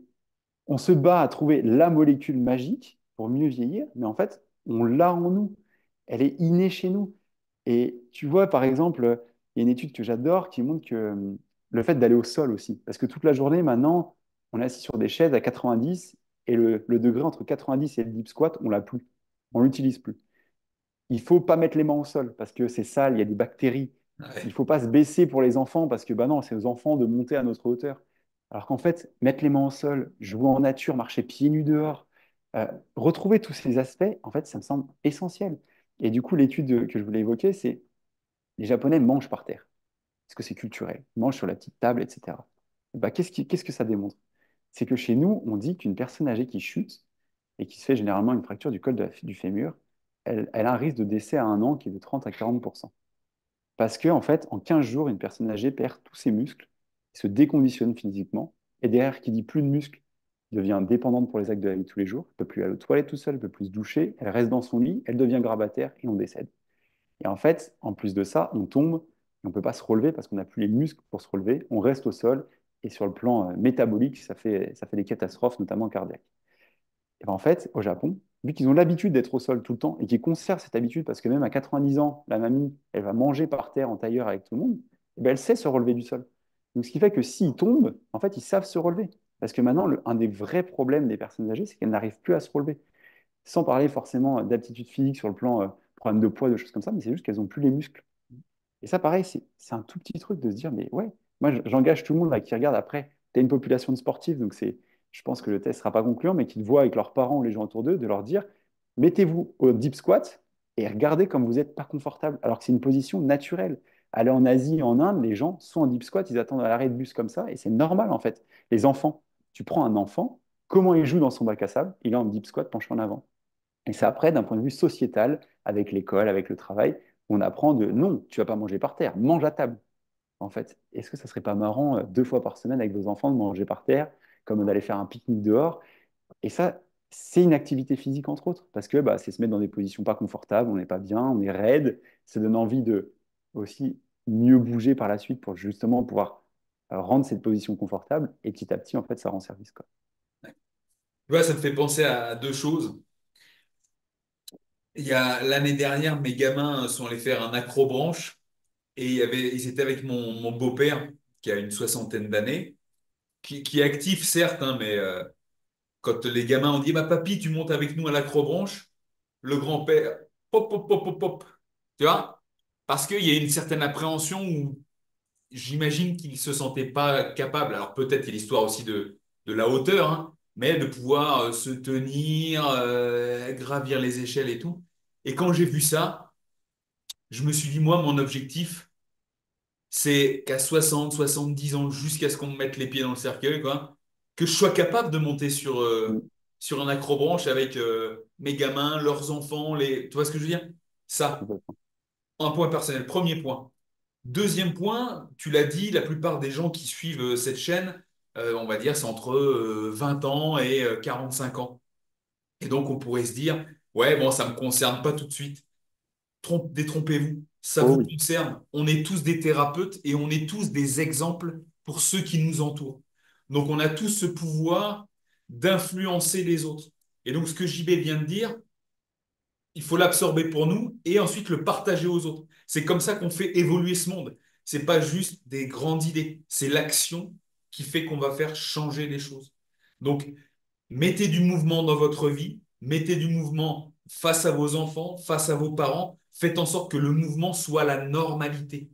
On se bat à trouver la molécule magique pour mieux vieillir, mais en fait, on l'a en nous. Elle est innée chez nous. Et tu vois, par exemple, il y a une étude que j'adore qui montre que le fait d'aller au sol aussi, parce que toute la journée, maintenant, on est assis sur des chaises à 90 et le degré entre 90 et le deep squat, on l'a plus. On l'utilise plus. Il faut pas mettre les mains au sol parce que c'est sale, il y a des bactéries. Il Ouais. faut pas se baisser pour les enfants parce que bah non, c'est aux enfants de monter à notre hauteur. Alors qu'en fait, mettre les mains au sol, jouer en nature, marcher pieds nus dehors, euh, retrouver tous ces aspects, en fait, ça me semble essentiel. Et du coup, l'étude que je voulais évoquer, c'est les Japonais mangent par terre. Parce que c'est culturel. Ils mangent sur la petite table, etc. Bah, qu'est-ce que ça démontre? C'est que chez nous, on dit qu'une personne âgée qui chute et qui se fait généralement une fracture du col du fémur, elle a un risque de décès à 1 an qui est de 30 à 40%. Parce que, en fait, en 15 jours, une personne âgée perd tous ses muscles, se déconditionne physiquement, et derrière, qui dit plus de muscles, devient dépendante pour les actes de la vie de tous les jours, ne peut plus aller aux toilettes tout seul, ne peut plus se doucher, elle reste dans son lit, elle devient grabataire et on décède. Et en fait, en plus de ça, on tombe et on ne peut pas se relever parce qu'on n'a plus les muscles pour se relever, on reste au sol, et sur le plan métabolique, ça fait des catastrophes, notamment cardiaques. Et ben en fait, au Japon, vu qu'ils ont l'habitude d'être au sol tout le temps et qu'ils conservent cette habitude, parce que même à 90 ans, la mamie, elle va manger par terre en tailleur avec tout le monde, et ben elle sait se relever du sol. Donc ce qui fait que s'ils tombent, en fait, ils savent se relever. Parce que maintenant, un des vrais problèmes des personnes âgées, c'est qu'elles n'arrivent plus à se relever. Sans parler forcément d'aptitude physique sur le plan problème de poids, de choses comme ça, mais c'est juste qu'elles n'ont plus les muscles. Et ça, pareil, c'est un tout petit truc de se dire, mais ouais, moi j'engage tout le monde là, qui regarde après. Tu as une population de sportifs, donc je pense que le test ne sera pas concluant, mais qu'ils voient avec leurs parents ou les gens autour d'eux, de leur dire, mettez-vous au deep squat et regardez comme vous n'êtes pas confortable, alors que c'est une position naturelle. Aller en Asie, en Inde, les gens sont en deep squat, ils attendent à l'arrêt de bus comme ça, et c'est normal en fait. Les enfants, Tu prends un enfant, comment il joue dans son bac à sable? Il est en deep squat, penché en avant. Et c'est après, d'un point de vue sociétal, avec l'école, avec le travail, on apprend de non, tu vas pas manger par terre, mange à table. En fait, est-ce que ça serait pas marrant 2 fois par semaine avec vos enfants de manger par terre, comme d'aller faire un pique-nique dehors? Et ça, c'est une activité physique, entre autres, parce que bah, c'est se mettre dans des positions pas confortables, on n'est pas bien, on est raide, ça donne envie de aussi mieux bouger par la suite pour justement pouvoir rendre cette position confortable, et petit à petit, en fait, ça rend service, quoi. Tu vois, ça me fait penser à deux choses. Il y a l'année dernière, mes gamins sont allés faire un accrobranche et ils étaient avec mon beau-père qui a une soixantaine d'années, qui est actif certes, hein, mais quand les gamins ont dit, bah, papy, tu montes avec nous à l'acrobranche, le grand-père, pop, pop, pop, pop, pop. Tu vois? Parce qu'il y a une certaine appréhension où j'imagine qu'il ne se sentait pas capable. Alors peut-être qu'il y a l'histoire aussi de la hauteur, hein, mais de pouvoir se tenir, gravir les échelles et tout. Et quand j'ai vu ça, je me suis dit, moi, mon objectif, c'est qu'à 60, 70 ans, jusqu'à ce qu'on me mette les pieds dans le cercueil, quoi, que je sois capable de monter Mm. sur un acrobranche avec mes gamins, leurs enfants, tu vois ce que je veux dire? Ça, Complètement. un point personnel, premier point. Deuxième point, tu l'as dit, la plupart des gens qui suivent cette chaîne, on va dire, c'est entre 20 ans et 45 ans. Et donc, on pourrait se dire, ouais, bon, ça ne me concerne pas tout de suite. Détrompez-vous, ça Oh vous oui, concerne. On est tous des thérapeutes et on est tous des exemples pour ceux qui nous entourent. Donc, on a tous ce pouvoir d'influencer les autres. Et donc, ce que JB vient de dire, il faut l'absorber pour nous et ensuite le partager aux autres. C'est comme ça qu'on fait évoluer ce monde. C'est pas juste des grandes idées, c'est l'action qui fait qu'on va faire changer les choses. Donc, mettez du mouvement dans votre vie, mettez du mouvement face à vos enfants, face à vos parents, faites en sorte que le mouvement soit la normalité.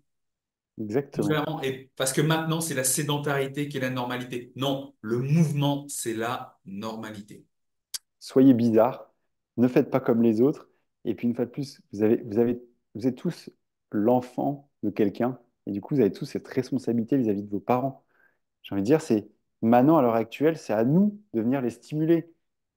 exactement. Contrairement, et parce que maintenant, c'est la sédentarité qui est la normalité. Non, le mouvement, c'est la normalité. Soyez bizarres, ne faites pas comme les autres. Et puis une fois de plus, vous êtes tous l'enfant de quelqu'un. Et du coup, vous avez tous cette responsabilité vis-à-vis de vos parents. J'ai envie de dire, c'est maintenant, à l'heure actuelle, c'est à nous de venir les stimuler,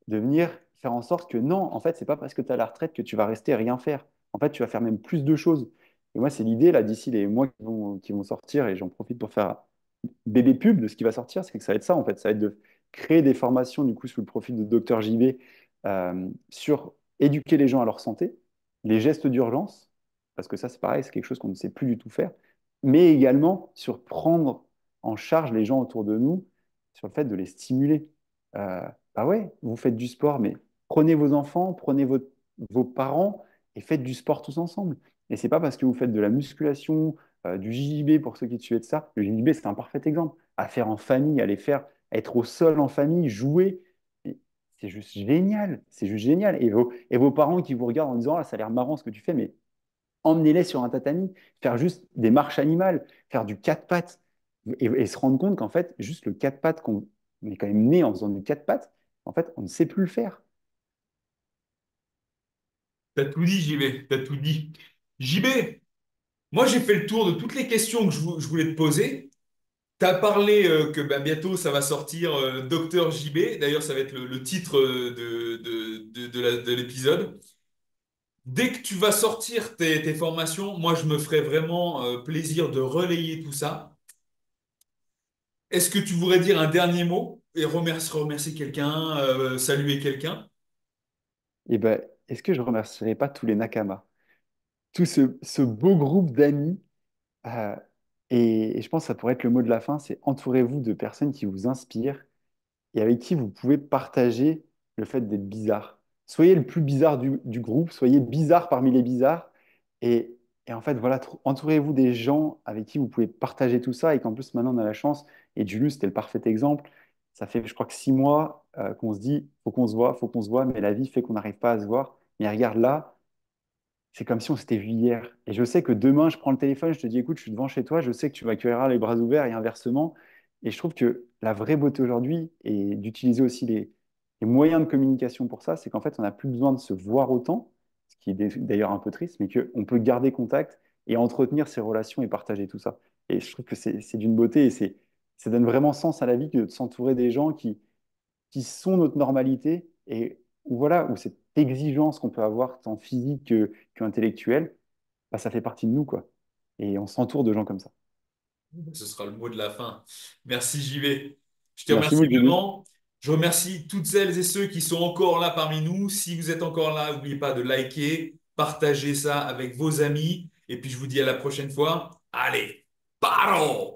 de venir faire en sorte que non, en fait, c'est pas parce que tu as la retraite que tu vas rester et rien faire. En fait, tu vas faire même plus de choses. Et moi, c'est l'idée, là, d'ici les mois qui vont sortir, et j'en profite pour faire bébé pub de ce qui va sortir, c'est que ça va être ça, en fait. Ça va être de créer des formations, du coup, sous le profil de Docteur JB, sur éduquer les gens à leur santé, les gestes d'urgence, parce que ça, c'est pareil, c'est quelque chose qu'on ne sait plus du tout faire, mais également sur prendre en charge les gens autour de nous, sur le fait de les stimuler. Bah ouais, vous faites du sport, mais prenez vos enfants, vos parents et faites du sport tous ensemble. Et c'est pas parce que vous faites de la musculation, du JJB pour ceux qui suivent de ça. Le JJB, c'est un parfait exemple. À faire en famille, aller faire, être au sol en famille, jouer. Et c'est juste génial. C'est juste génial. Et vos parents qui vous regardent en disant, ah, ça a l'air marrant ce que tu fais, mais emmenez-les sur un tatami, faire juste des marches animales, faire du quatre pattes et se rendre compte qu'en fait, juste le quatre pattes qu'on on est quand même né en faisant du quatre pattes, en fait, on ne sait plus le faire. T'as tout dit, JB, t'as tout dit. JB, moi j'ai fait le tour de toutes les questions que je voulais te poser. Tu as parlé que ben, bientôt ça va sortir Docteur JB. D'ailleurs, ça va être le titre de l'épisode. Dès que tu vas sortir tes formations, moi je me ferai vraiment plaisir de relayer tout ça. Est-ce que tu voudrais dire un dernier mot et remercier quelqu'un, saluer quelqu'un? Et ben, est-ce que je remercierais pas tous les Nakamas, tout ce beau groupe d'amis. euh, et je pense que ça pourrait être le mot de la fin, c'est entourez-vous de personnes qui vous inspirent et avec qui vous pouvez partager le fait d'être bizarre. Soyez le plus bizarre du groupe, soyez bizarre parmi les bizarres. Et, et en fait, voilà, entourez-vous des gens avec qui vous pouvez partager tout ça. Et qu'en plus, maintenant, on a la chance. Et Julius, c'était le parfait exemple. Ça fait, je crois que 6 mois qu'on se dit, faut qu'on se voit, faut qu'on se voit. Mais la vie fait qu'on n'arrive pas à se voir. Mais regarde là, c'est comme si on s'était vu hier. Et je sais que demain, je prends le téléphone, je te dis, écoute, je suis devant chez toi, je sais que tu m'accueilleras les bras ouverts et inversement. Et je trouve que la vraie beauté aujourd'hui, et d'utiliser aussi les moyens de communication pour ça, c'est qu'en fait, on n'a plus besoin de se voir autant, ce qui est d'ailleurs un peu triste, mais qu'on peut garder contact et entretenir ces relations et partager tout ça. Et je trouve que c'est d'une beauté et ça donne vraiment sens à la vie que de s'entourer des gens qui sont notre normalité et où, voilà, où cette exigence qu'on peut avoir tant physique que intellectuelle, bah, ça fait partie de nous, quoi. Et on s'entoure de gens comme ça. Ce sera le mot de la fin. Merci, JV. Je te Merci remercie beaucoup, Julie. également. Je remercie toutes celles et ceux qui sont encore là parmi nous. Si vous êtes encore là, n'oubliez pas de liker, partager ça avec vos amis. Et puis, je vous dis à la prochaine fois. Allez, paro!